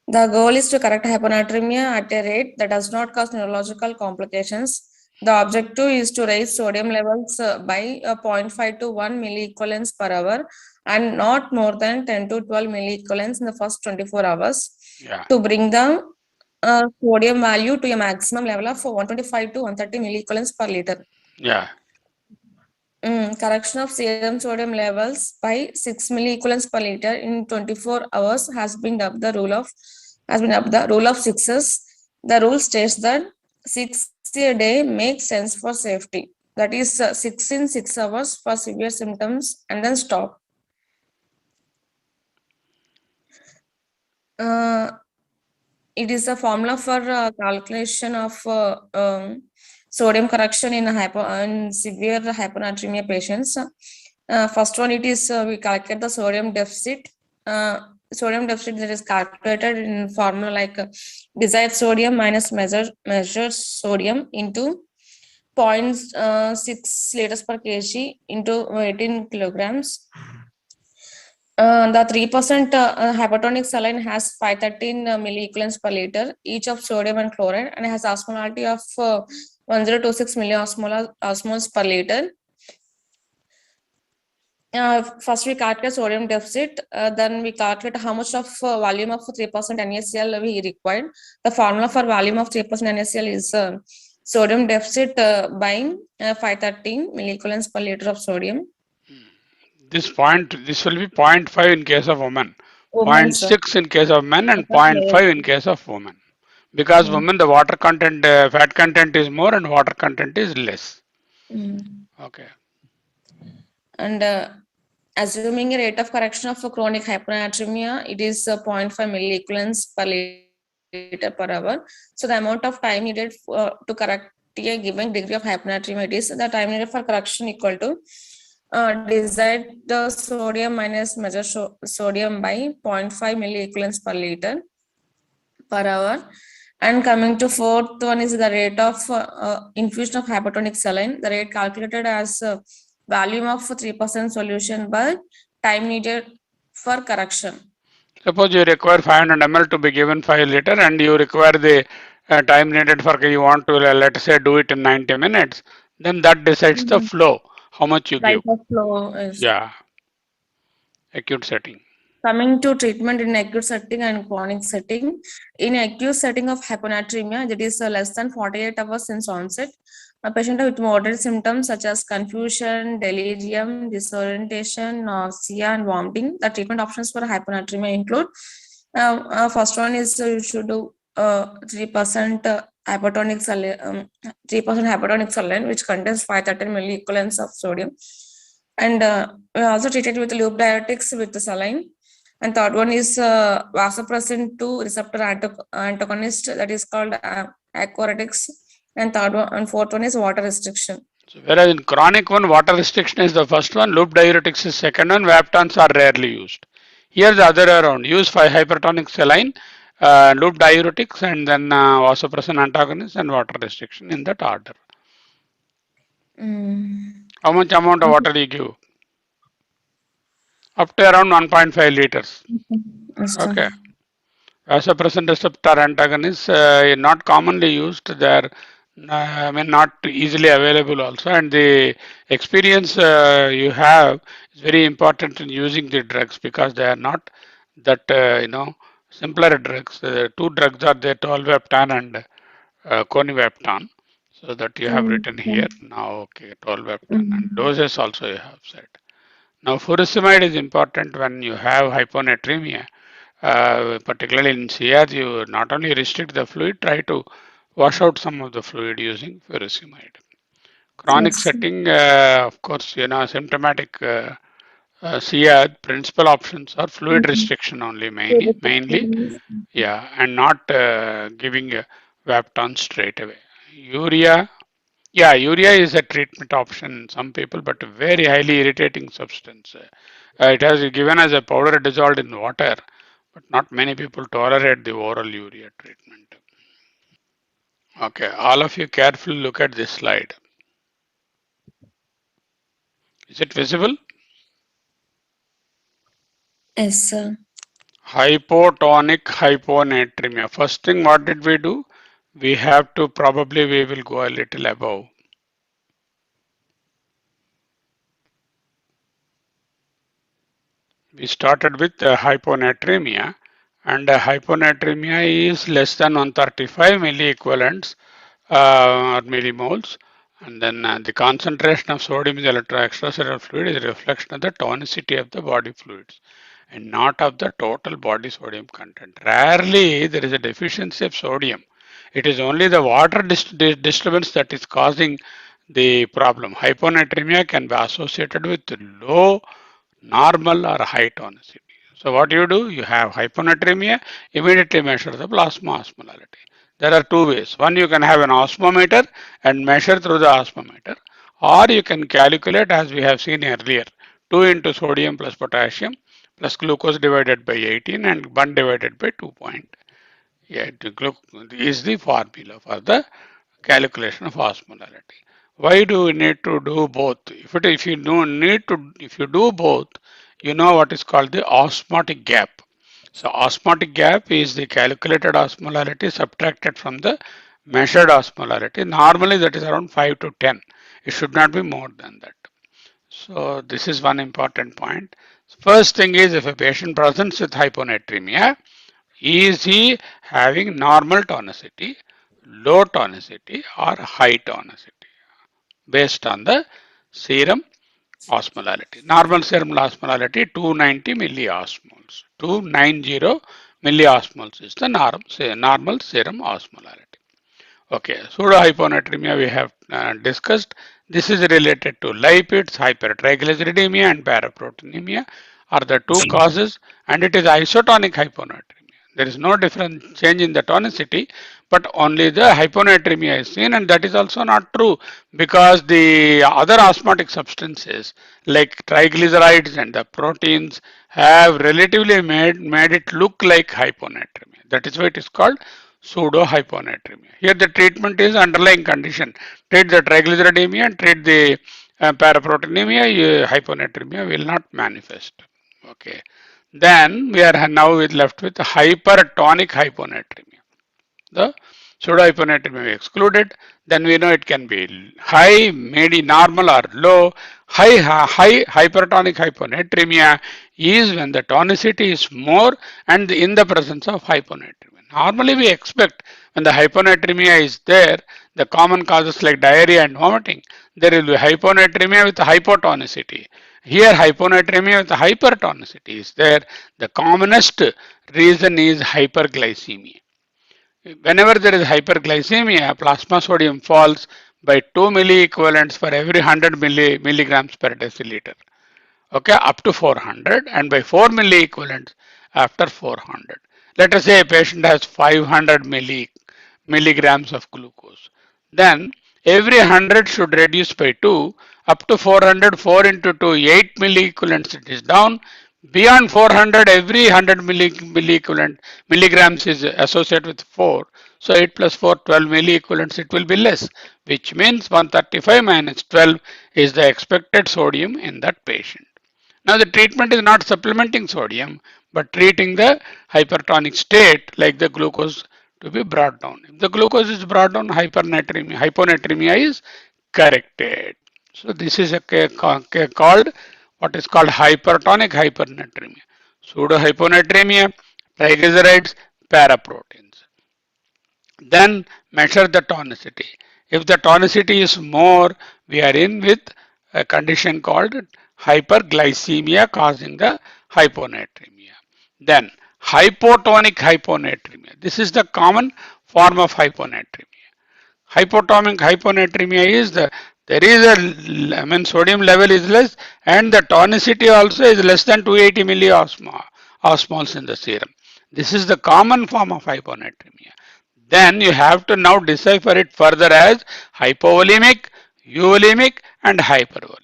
The goal is to correct hyponatremia at a rate that does not cause neurological complications. The objective is to raise sodium levels by 0.5 to 1 milliequivalents per hour and not more than 10 to 12 milliequivalents in the first 24 hours to bring the sodium value to a maximum level of 125 to 130 milliequivalents per liter. Yeah. Correction of serum sodium levels by 6 milliequivalents per liter in 24 hours has been dubbed the rule of sixes. The rule states that 6 a day makes sense for safety. That is 6 in 6 hours for severe symptoms and then stop. It is a formula for calculation of sodium correction in severe hyponatremia patients. First one, it is we calculate the sodium deficit. Sodium deficit that is calculated in formula like desired sodium minus measured sodium into 0.6 liters per kg into 18 kilograms. The 3% hypertonic saline has 513 milliequivalents per liter each of sodium and chloride, and has osmolality of 1026 milliosmoles per liter. first we calculate sodium deficit, then we calculate how much of volume of 3% NaCl we required. The formula for volume of 3% NaCl is sodium deficit by 513 milliequivalents per liter of sodium. This will be 0.5 in case of women, Women, sir. 0.6 in case of men, and Okay. 0.5 in case of women. Because women, the water content, fat content is more and water content is less. Okay. And assuming a rate of correction of chronic hyponatremia, it is 0.5 milliequivalents per liter per hour. So the amount of time needed to correct a given degree of hyponatremia, it is the time needed for correction equal to desired the sodium minus measured sodium by 0.5 milliequivalents per liter per hour. And coming to fourth one is the rate of infusion of hypertonic saline. The rate calculated as volume of 3% solution by time needed for correction. Suppose you require 500 ml to be given 5 liter and you require the time needed for, you want to, let's say, do it in 90 minutes, then that decides the flow, how much you give. Rate of flow is. Yeah. Acute setting. Coming to treatment in acute setting and chronic setting. In acute setting of hyponatremia, that is less than 48 hours since onset, a patient with moderate symptoms such as confusion, delirium, disorientation, nausea, and vomiting. The treatment options for hyponatremia include first one is you should do 3% hypertonic saline, 3% hypertonic saline, which contains 530 milliequivalents of sodium. And we also treated with loop diuretics with the saline. And third one is vasopressin 2 receptor antagonist, that is called aquaretics. And third one and fourth one is water restriction. So whereas in chronic one, water restriction is the first one, loop diuretics is second one, Vaptans are rarely used. Here the other way around, use hypertonic saline, loop diuretics, and then vasopressin antagonist and water restriction in that order. How much amount of water you give? Up to around 1.5 liters. Okay. Vasopressin receptor antagonists not commonly used. They are not easily available also, and the experience you have is very important in using the drugs because they are not that simpler drugs. Two drugs are there, tolvaptan and conivaptan. So that you have written here now. Okay, tolvaptan and doses also you have said. Now furosemide is important when you have hyponatremia. Particularly in CR, you not only restrict the fluid, try to wash out some of the fluid using furosemide. Chronic setting, of course, symptomatic CR, principal options are fluid restriction only, mainly, yeah, and not giving a Vaptan straight away. Urea, yeah, urea is a treatment option in some people, but a very highly irritating substance. It has given as a powder dissolved in water, but not many people tolerate the oral urea treatment. Okay, all of you carefully look at this slide. Is it visible? Yes, sir. Hypotonic hyponatremia. First thing, what did we do? We will go a little above. We started with hyponatremia, and hyponatremia is less than 135 milliequivalents or millimoles, and then the concentration of sodium in the extracellular fluid is a reflection of the tonicity of the body fluids and not of the total body sodium content. Rarely there is a deficiency of sodium. It is only the water disturbance that is causing the problem. Hyponatremia can be associated with low, normal, or high tonicity. So what you do? You have hyponatremia, immediately measure the plasma osmolality. There are two ways. One, you can have an osmometer and measure through the osmometer, or you can calculate as we have seen earlier, 2 into sodium plus potassium plus glucose divided by 18 and 1 divided by 2.8 is the formula for the calculation of osmolality. Why do we need to do both? If you do both, you know what is called the osmotic gap. So osmotic gap is the calculated osmolarity subtracted from the measured osmolarity. Normally that is around 5 to 10. It should not be more than that. So this is one important point. First thing is, if a patient presents with hyponatremia, is he having normal tonicity, low tonicity, or high tonicity based on the serum osmolality? Normal serum osmolality 290 milliosmoles. 290 milliosmoles is the normal serum osmolality. Okay, pseudohyponatremia we have discussed. This is related to lipids, hypertriglyceridemia, and paraproteinemia are the two causes, and it is isotonic hyponatremia. There is no different change in the tonicity, but only the hyponatremia is seen, and that is also not true because the other osmotic substances like triglycerides and the proteins have relatively made it look like hyponatremia. That is why it is called pseudohyponatremia. Here the treatment is underlying condition. Treat the triglyceridemia and treat the paraproteinemia, hyponatremia will not manifest. Okay. Then we are now left with hypertonic hyponatremia. The pseudohyponatremia we excluded. Then we know it can be high, maybe normal or low. High hypertonic hyponatremia is when the tonicity is more and in the presence of hyponatremia. Normally we expect when the hyponatremia is there, the common causes like diarrhea and vomiting, there will be hyponatremia with hypotonicity. Here hyponatremia with hypertonicity is there. The commonest reason is hyperglycemia. Whenever there is hyperglycemia, plasma sodium falls by 2 milliequivalents for every 100 milligrams per deciliter. Okay, up to 400, and by 4 milliequivalents after 400. Let us say a patient has 500 milligrams of glucose. Then every 100 should reduce by 2, up to 400, 4 into 2, 8 milliequivalents it is down. Beyond 400, every 100 milliequivalent milligrams is associated with 4. So 8 plus 4, 12 milliequivalents it will be less, which means 135 minus 12 is the expected sodium in that patient. Now the treatment is not supplementing sodium, but treating the hypertonic state like the glucose to be brought down. If the glucose is brought down, hyponatremia is corrected. So this is called what is called hypertonic hyponatremia. Pseudohyponatremia, triglycerides, paraproteins. Then measure the tonicity. If the tonicity is more, we are in with a condition called hyperglycemia causing the hyponatremia. Then hypotonic hyponatremia. This is the common form of hyponatremia. Hypotonic hyponatremia is there is a sodium level is less and the tonicity also is less than 280 milliosmoles in the serum. This is the common form of hyponatremia. Then you have to now decipher it further as hypovolemic, euvolemic, and hypervolemic.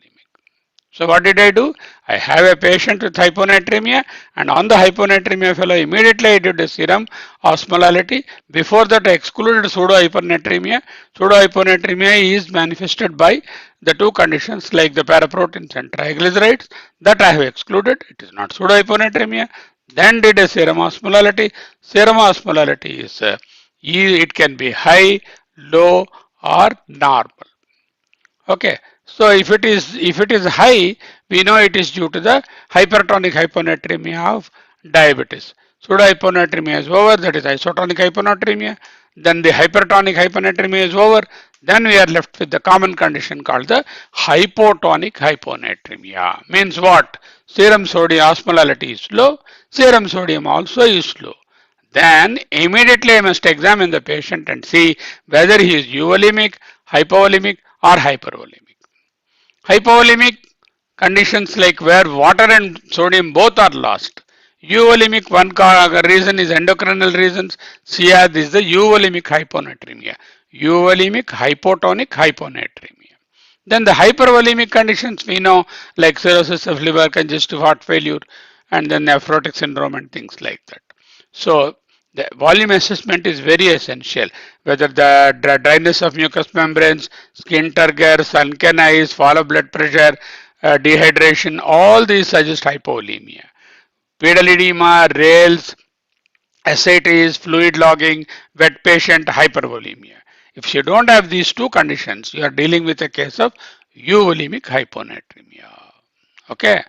So what did I do? I have a patient with hyponatremia, and on the hyponatremia fellow, immediately I did a serum osmolality. Before that, I excluded pseudohyponatremia. Pseudohyponatremia is manifested by the two conditions like the paraproteins and triglycerides that I have excluded. It is not pseudohyponatremia. Then did a serum osmolality. Serum osmolality is it can be high, low, or normal. Okay, so if it is high, we know it is due to the hypertonic hyponatremia of diabetes. Pseudohyponatremia is over, that is isotonic hyponatremia. Then the hypertonic hyponatremia is over. Then we are left with the common condition called the hypotonic hyponatremia. Means what? Serum sodium osmolality is low, serum sodium also is low. Then immediately I must examine the patient and see whether he is euvolemic, hypovolemic, or hypervolemic. Hypovolemic conditions like where water and sodium both are lost. Euvolemic, one reason is endocrinal reasons. CR is the euvolemic hyponatremia. Euvolemic hypotonic hyponatremia. Then the hypervolemic conditions we know like cirrhosis of liver, congestive heart failure, and then nephrotic syndrome and things like that. So the volume assessment is very essential. Whether the dryness of mucous membranes, skin turgor, sunken eyes, fall of blood pressure, dehydration, all these suggest hypovolemia. Pedal edema, rails, ascites, fluid logging, wet patient, hypervolemia. If you don't have these two conditions, you are dealing with a case of euvolemic hyponatremia. Okay.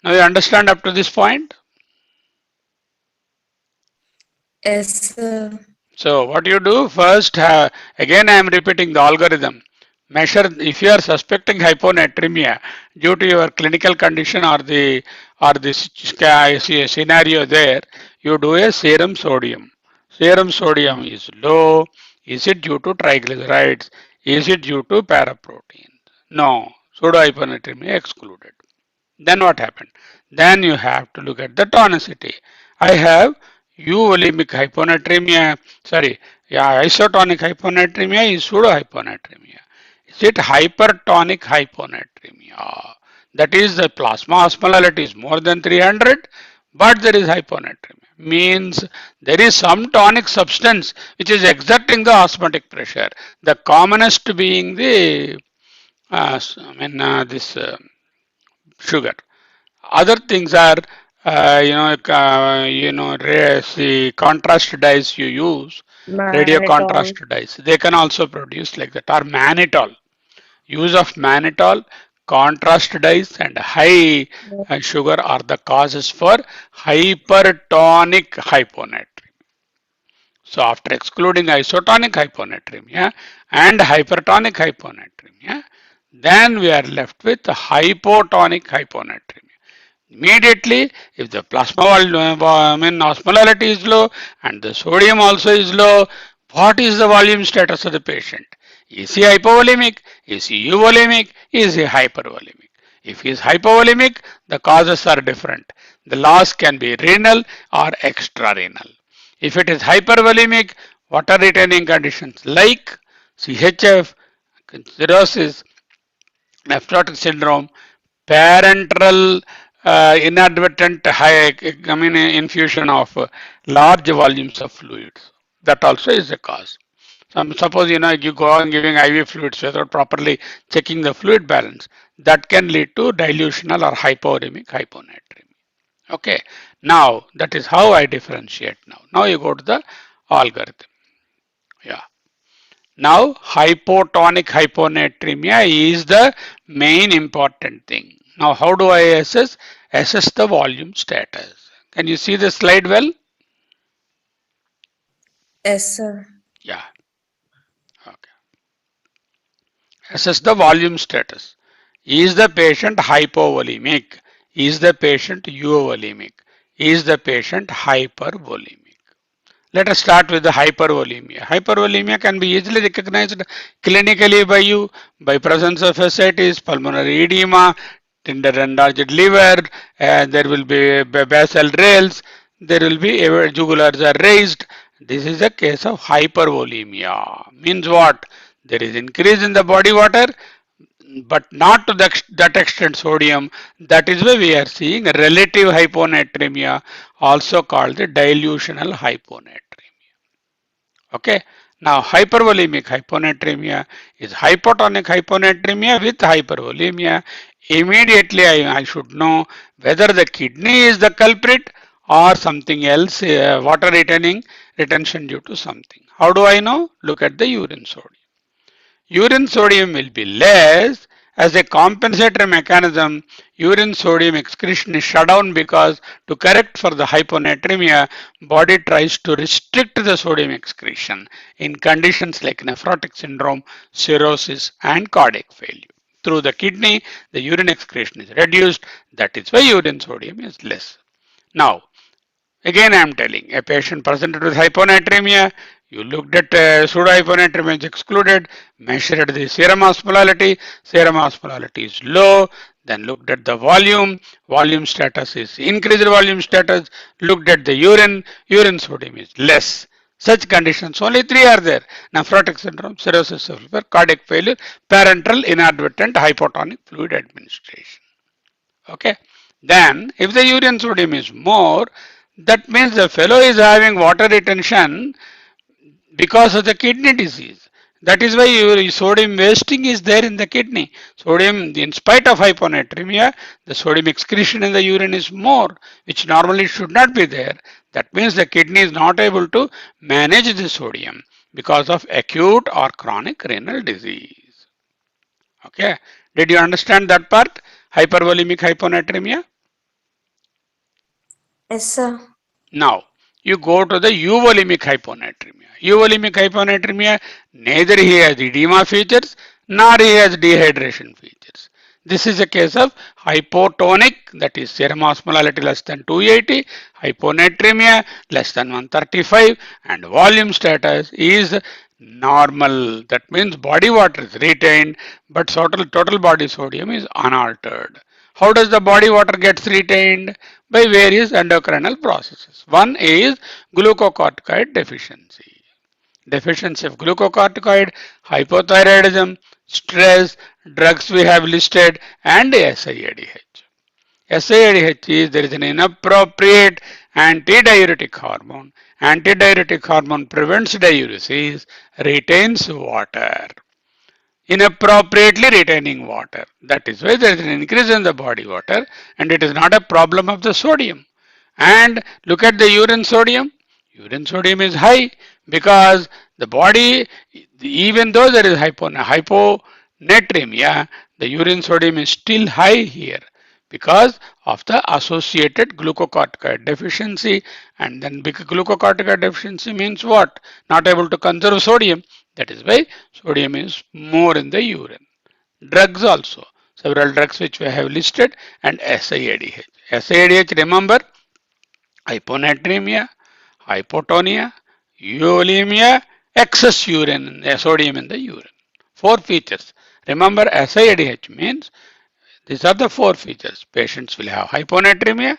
Now you understand up to this point? Yes, sir. So what you do first, again I am repeating the algorithm. Measure if you are suspecting hyponatremia due to your clinical condition or this scenario there, you do a serum sodium. Serum sodium is low. Is it due to triglycerides? Is it due to paraprotein? No, pseudohyponatremia excluded. Then what happened? Then you have to look at the tonicity. I have euvolemic hyponatremia, sorry, yeah, isotonic hyponatremia is pseudohyponatremia. Is it hypertonic hyponatremia? That is the plasma osmolality is more than 300, but there is hyponatremia. Means there is some tonic substance which is exerting the osmotic pressure. The commonest being the, this sugar. Other things are, the contrast dyes you use, radio Mannitol. contrast dyes. They can also produce like that. Or mannitol. Use of mannitol, contrast dyes, and high sugar are the causes for hypertonic hyponatremia. So after excluding isotonic hyponatremia and hypertonic hyponatremia, then we are left with hypotonic hyponatremia. Immediately, if the plasma osmolality is low and the sodium also is low, what is the volume status of the patient? Is he hypovolemic? Is he euvolemic? Is he hypervolemic? If he is hypovolemic, the causes are different. The loss can be renal or extrarenal. If it is hypervolemic, water retaining conditions like CHF, cirrhosis, nephrotic syndrome, parenteral inadvertent infusion of large volumes of fluids. That also is a cause. Suppose you go on giving IV fluids without properly checking the fluid balance, that can lead to dilutional or hypouremic hyponatremia. Okay. Now that is how I differentiate now. Now you go to the algorithm. Yeah. Now, hypotonic hyponatremia is the main important thing. Now, how do I assess? Assess the volume status. Can you see the slide well? Yes, sir. Yeah. Okay. Assess the volume status. Is the patient hypovolemic? Is the patient euvolemic? Is the patient hypervolemic? Let us start with the hypervolemia. Hypervolemia can be easily recognized clinically by you by presence of ascites, pulmonary edema, tender enlarged liver, and there will be basal rales, there will be jugulars are raised. This is a case of hypervolemia. Means what? There is increase in the body water, but not to that extent sodium. That is why we are seeing relative hyponatremia, also called the dilutional hyponatremia. Okay. Now, hypervolemic hyponatremia is hypotonic hyponatremia with hypervolemia. Immediately, I should know whether the kidney is the culprit or something else, water retention due to something. How do I know? Look at the urine sodium. Urine sodium will be less. As a compensatory mechanism, urine sodium excretion is shut down because to correct for the hyponatremia, body tries to restrict the sodium excretion in conditions like nephrotic syndrome, cirrhosis, and cardiac failure. Through the kidney, the urine excretion is reduced. That is why urine sodium is less. Now, again, I am telling a patient presented with hyponatremia, you looked at pseudohyponatremia is excluded, measured the serum osmolality is low, then looked at the volume status is increased volume status, looked at the urine sodium is less. Such conditions, only three are there: nephrotic syndrome, cirrhosis of liver, cardiac failure, parenteral inadvertent hypotonic fluid administration. Okay. Then, if the urine sodium is more, that means the fellow is having water retention because of the kidney disease. That is why your sodium wasting is there in the kidney. Sodium, in spite of hyponatremia, the sodium excretion in the urine is more, which normally should not be there. That means the kidney is not able to manage the sodium because of acute or chronic renal disease. Okay. Did you understand that part? hypervolemic hyponatremia? Yes, sir. Now, you go to the euvolemic hyponatremia. Euvolemic hyponatremia, neither he has edema features nor he has dehydration features. This is a case of hypotonic, that is serum osmolality less than 280, hyponatremia less than 135, and volume status is normal. That means body water is retained, but total body sodium is unaltered. How does the body water gets retained? By various endocrinal processes. One is glucocorticoid deficiency. Deficiency of glucocorticoid, hypothyroidism, stress, drugs we have listed, and SIADH. SIADH is there is an inappropriate antidiuretic hormone. Antidiuretic hormone prevents diuresis, retains water, inappropriately retaining water. That is why there is an increase in the body water, and it is not a problem of the sodium. And look at the urine sodium. Urine sodium is high because the body, even though there is hyponatremia, the urine sodium is still high here because of the associated glucocorticoid deficiency. And then glucocorticoid deficiency means what? Not able to conserve sodium. That is why sodium is more in the urine. Drugs also, several drugs which we have listed, and SIADH. SIADH, remember, hyponatremia, hypotonia, euvolemia, excess urine, sodium in the urine. Four features. Remember, SIADH means these are the four features. Patients will have hyponatremia,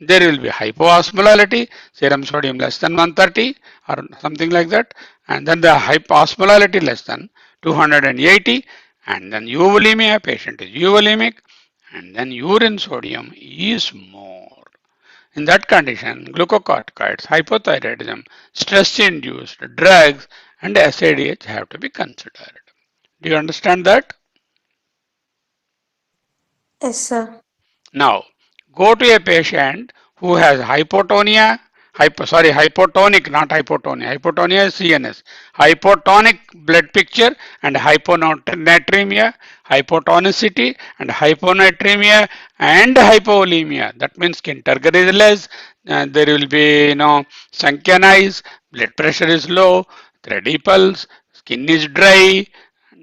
there will be hypoosmolality, serum sodium less than 130 or something like that, and then the hypoosmolality less than 280, and then euvolemia, patient is euvolemic, and then urine sodium is more. In that condition, glucocorticoids, hypothyroidism, stress-induced drugs, and SIDH have to be considered. Do you understand that? Yes, sir. Now, go to a patient who has hypotonia, hypotonic, not hypotonia. Hypotonia is CNS. Hypotonic blood picture and hyponatremia, hypotonicity and hyponatremia and hypovolemia. That means skin turgor is less, there will be, sunken eyes, blood pressure is low, thready pulse, skin is dry.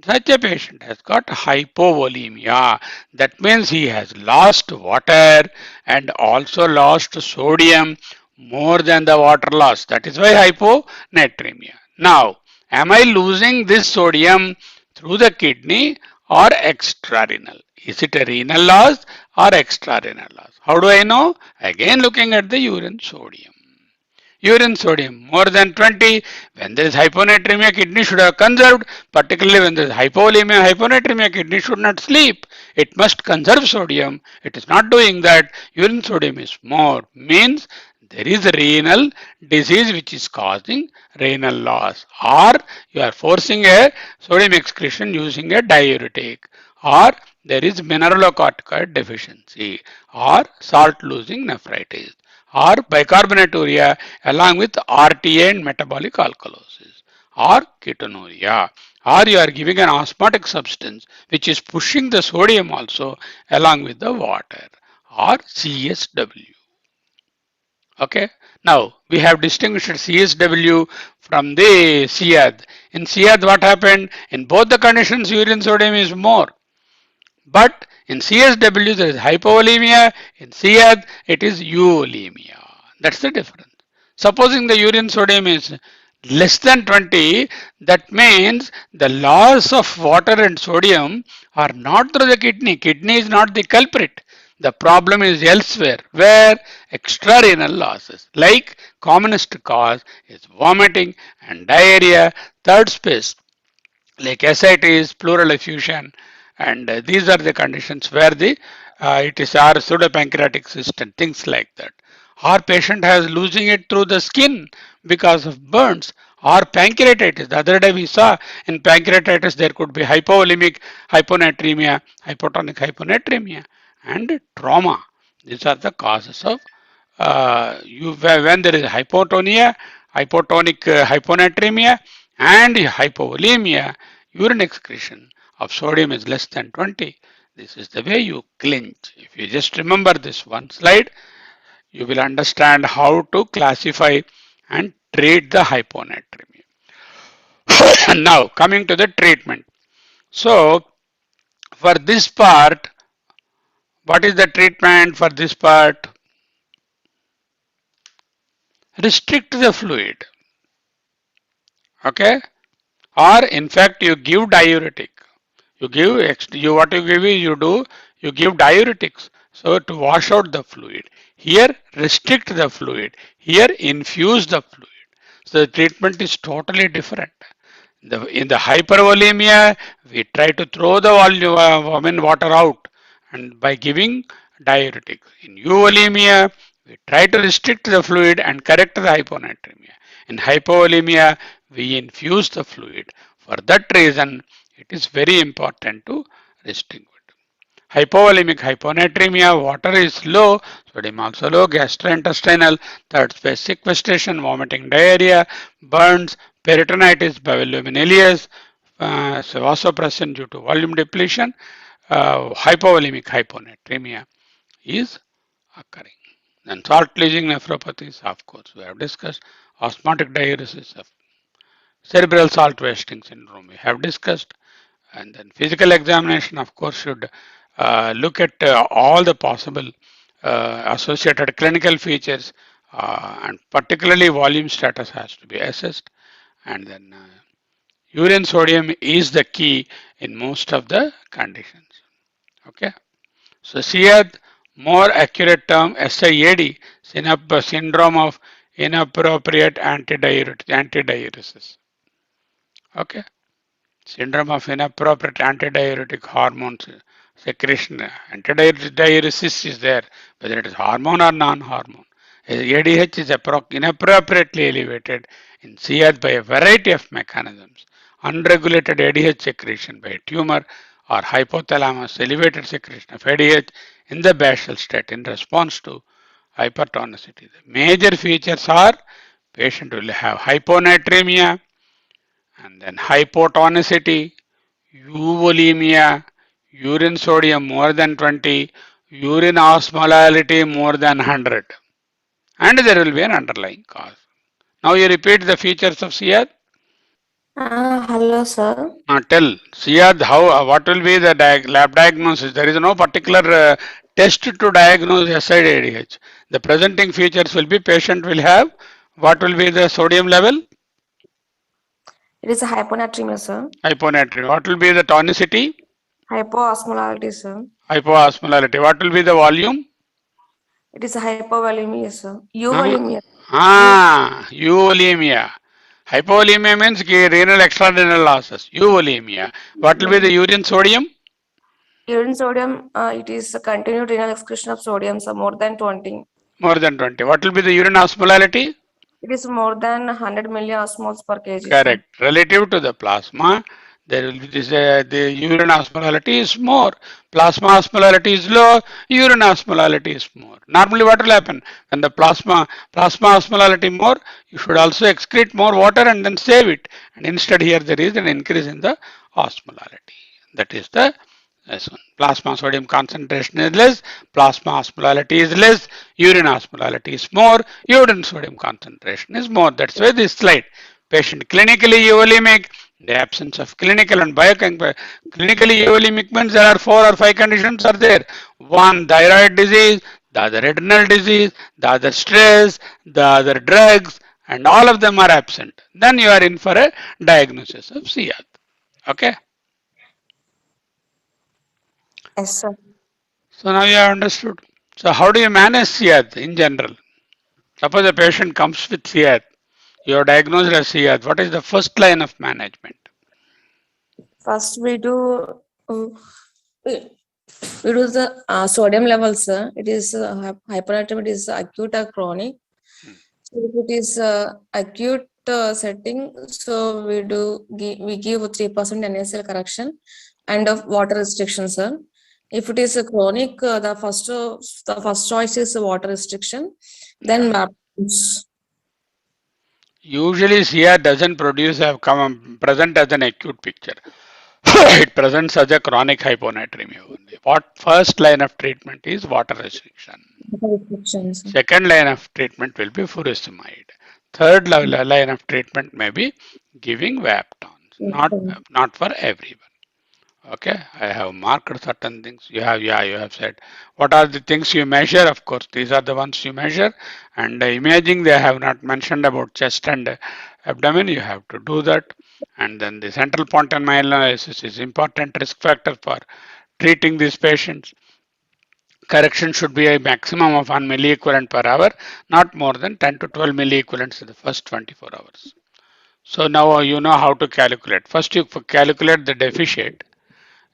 Such a patient has got hypovolemia. That means he has lost water and also lost sodium more than the water loss. That is why hyponatremia. Now, am I losing this sodium through the kidney or extrarenal? Is it a renal loss or extrarenal loss? How do I know? Again, looking at the urine sodium. Urine sodium more than 20. When there is hyponatremia, kidney should have conserved. Particularly when there is hypovolemia, hyponatremia, kidney should not sleep. It must conserve sodium. It is not doing that. Urine sodium is more. Means there is a renal disease which is causing renal loss, or you are forcing a sodium excretion using a diuretic, or there is mineralocorticoid deficiency, or salt losing nephritis, or bicarbonaturia along with RTA and metabolic alkalosis, or ketonuria, or you are giving an osmotic substance which is pushing the sodium also along with the water, or CSW. Okay. Now we have distinguished CSW from the CIAD. In CIAD, what happened? In both the conditions, urine sodium is more. But in CSW, there is hypovolemia. In CIAD, it is euvolemia. That's the difference. Supposing the urine sodium is less than 20, that means the loss of water and sodium are not through the kidney. Kidney is not the culprit. The problem is elsewhere, where extrarenal losses, like commonest cause is vomiting and diarrhea. Third space, like ascites, pleural effusion, and these are the conditions where the it is our pseudopancreatic cyst and things like that. Our patient has losing it through the skin because of burns or pancreatitis. The other day we saw in pancreatitis there could be hypovolemic hyponatremia, hypotonic hyponatremia, and trauma. These are the causes of when there is hypotonia, hypotonic hyponatremia, and hypovolemia, urine excretion of sodium is less than 20. This is the way you clinch. If you just remember this one slide, you will understand how to classify and treat the hyponatremia. Now, coming to the treatment. So, for this part, what is the treatment for this part? Restrict the fluid. Okay? Or in fact, you give diuretic. You give what you give is you give diuretics. So to wash out the fluid. Here restrict the fluid. Here infuse the fluid. So the treatment is totally different. In the hypervolemia, we try to throw the water out and by giving diuretics. In euvolemia, we try to restrict the fluid and correct the hyponatremia. In hypovolemia, we infuse the fluid. For that reason, it is very important to restrict. Hypovolemic hyponatremia, water is low, sodium also low, gastrointestinal, third space sequestration, vomiting, diarrhea, burns, peritonitis, bioluminealius, vasopressin due to volume depletion, hypovolemic hyponatremia is occurring. Then salt-leaching nephropathies, of course, we have discussed. Osmotic diuresis of cerebral salt wasting syndrome, we have discussed. And then physical examination, of course, should look at all the possible associated clinical features and particularly volume status has to be assessed. And then urine sodium is the key in most of the conditions. Okay. So SIAD, more accurate term, SIAD, syndrome of inappropriate antidiuresis. Okay. Syndrome of inappropriate antidiuretic hormones secretion. Antidiuresis is there, whether it is hormone or non-hormone. ADH is inappropriately elevated in CR by a variety of mechanisms. Unregulated ADH secretion by a tumor or hypothalamus, elevated secretion of ADH in the basal state in response to hypertonicity. The major features are patient will have hyponatremia, and then hypotonicity, euvolemia, urine sodium more than 20, urine osmolality more than 100. And there will be an underlying cause. Now you repeat the features of CR. Hello, sir. Tell CR what will be the lab diagnosis. There is no particular test to diagnose SIDH. The presenting features will be patient will have what will be the sodium level? It is a hyponatremia, sir. Hyponatremia. What will be the tonicity? Hypoosmolality, sir. Hypoosmolality. What will be the volume? It is a hypovolemia, sir. Euvolemia. Euvolemia. Hypovolemia means renal extrarenal losses. Euvolemia. What will be the urine sodium? Urine sodium, it is a continued renal excretion of sodium, sir, more than 20. More than 20. What will be the urine osmolality? It is more than 100 milliosmoles per kg. Correct. Sir. Relative to the plasma, there will be this, the urine osmolality is more. Plasma osmolality is low, urine osmolality is more. Normally what will happen? When the plasma osmolality more, you should also excrete more water and then save it. And instead here there is an increase in the osmolality. That is the lesson. Plasma sodium concentration is less, plasma osmolality is less, urine osmolality is more, urine sodium concentration is more. That's why this slide. Patient clinically euvolemic, the absence of clinical and biochemical. Clinically euvolemic means there are 4 or 5 conditions are there. One, thyroid disease, the other adrenal disease, the other stress, the other drugs, and all of them are absent. Then you are in for a diagnosis of CR. Okay. Yes, sir. So now you have understood. So how do you manage CR in general? Suppose a patient comes with CR. You are diagnosed as CR. What is the first line of management? First, we do the sodium levels, sir. It is hyponatremia. It is acute or chronic. So if it is acute setting, so we give 3% NaCl correction and of water restriction, sir. If it is a chronic, the first choice is water restriction, then baptisms. Usually CR doesn't produce have come present as an acute picture. it presents as a chronic hyponatremia only. What first line of treatment is water restriction. Restrictions. Second line of treatment will be furosemide. Third line of treatment may be giving Vaptons, not for everyone. Okay, I have marked certain things. You have said what are the things you measure. Of course, these are the ones you measure. And imaging, they have not mentioned about chest and abdomen. You have to do that. And then the central point analysis is important risk factor for treating these patients. Correction should be a maximum of 1 milliequivalent per hour, not more than 10 to 12 milliequivalents in the first 24 hours. So now you know how to calculate. First, you calculate the deficit.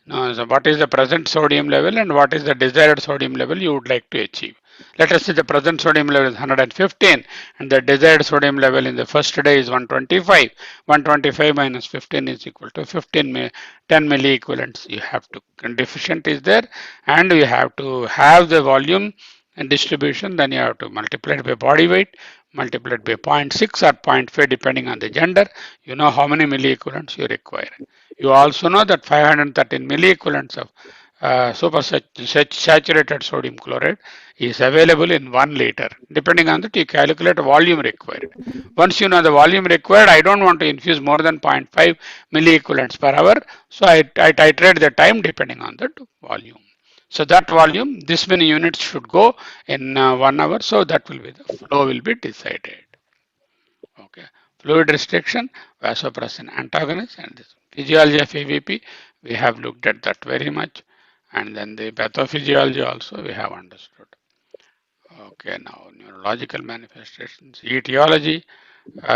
Now, so what is the present sodium level and what is the desired sodium level you would like to achieve? Let us say the present sodium level is 115 and the desired sodium level in the first day is 125. 125 minus 15 is equal to 10 milliequivalents. You have to, deficient is there, and you have to have the volume and distribution. Then you have to multiply it by body weight, multiply it by 0.6 or 0.5 depending on the gender. You know how many milliequivalents you require. You also know that 513 milliequivalents of saturated sodium chloride is available in 1 liter. Depending on that, you calculate volume required. Once you know the volume required, I don't want to infuse more than 0.5 milliequivalents per hour. So I titrate the time depending on that volume. So that volume, this many units should go in 1 hour. So that will be the flow will be decided. Okay. Fluid restriction, vasopressin antagonist, and this physiology of AVP, we have looked at that very much. And then the pathophysiology also we have understood. Okay, now neurological manifestations, etiology.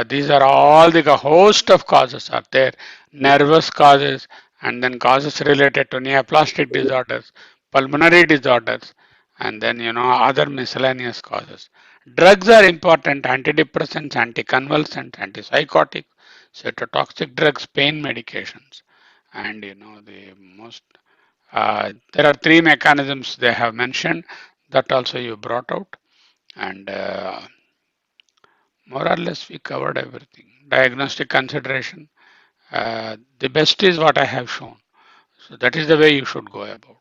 These are all the host of causes are there. Nervous causes, and then causes related to neoplastic disorders, pulmonary disorders, and then other miscellaneous causes. Drugs are important: antidepressants, anticonvulsants, antipsychotics, cytotoxic drugs, pain medications, and the most. There are three mechanisms they have mentioned that also you brought out, and more or less we covered everything. Diagnostic consideration. The best is what I have shown. So that is the way you should go about.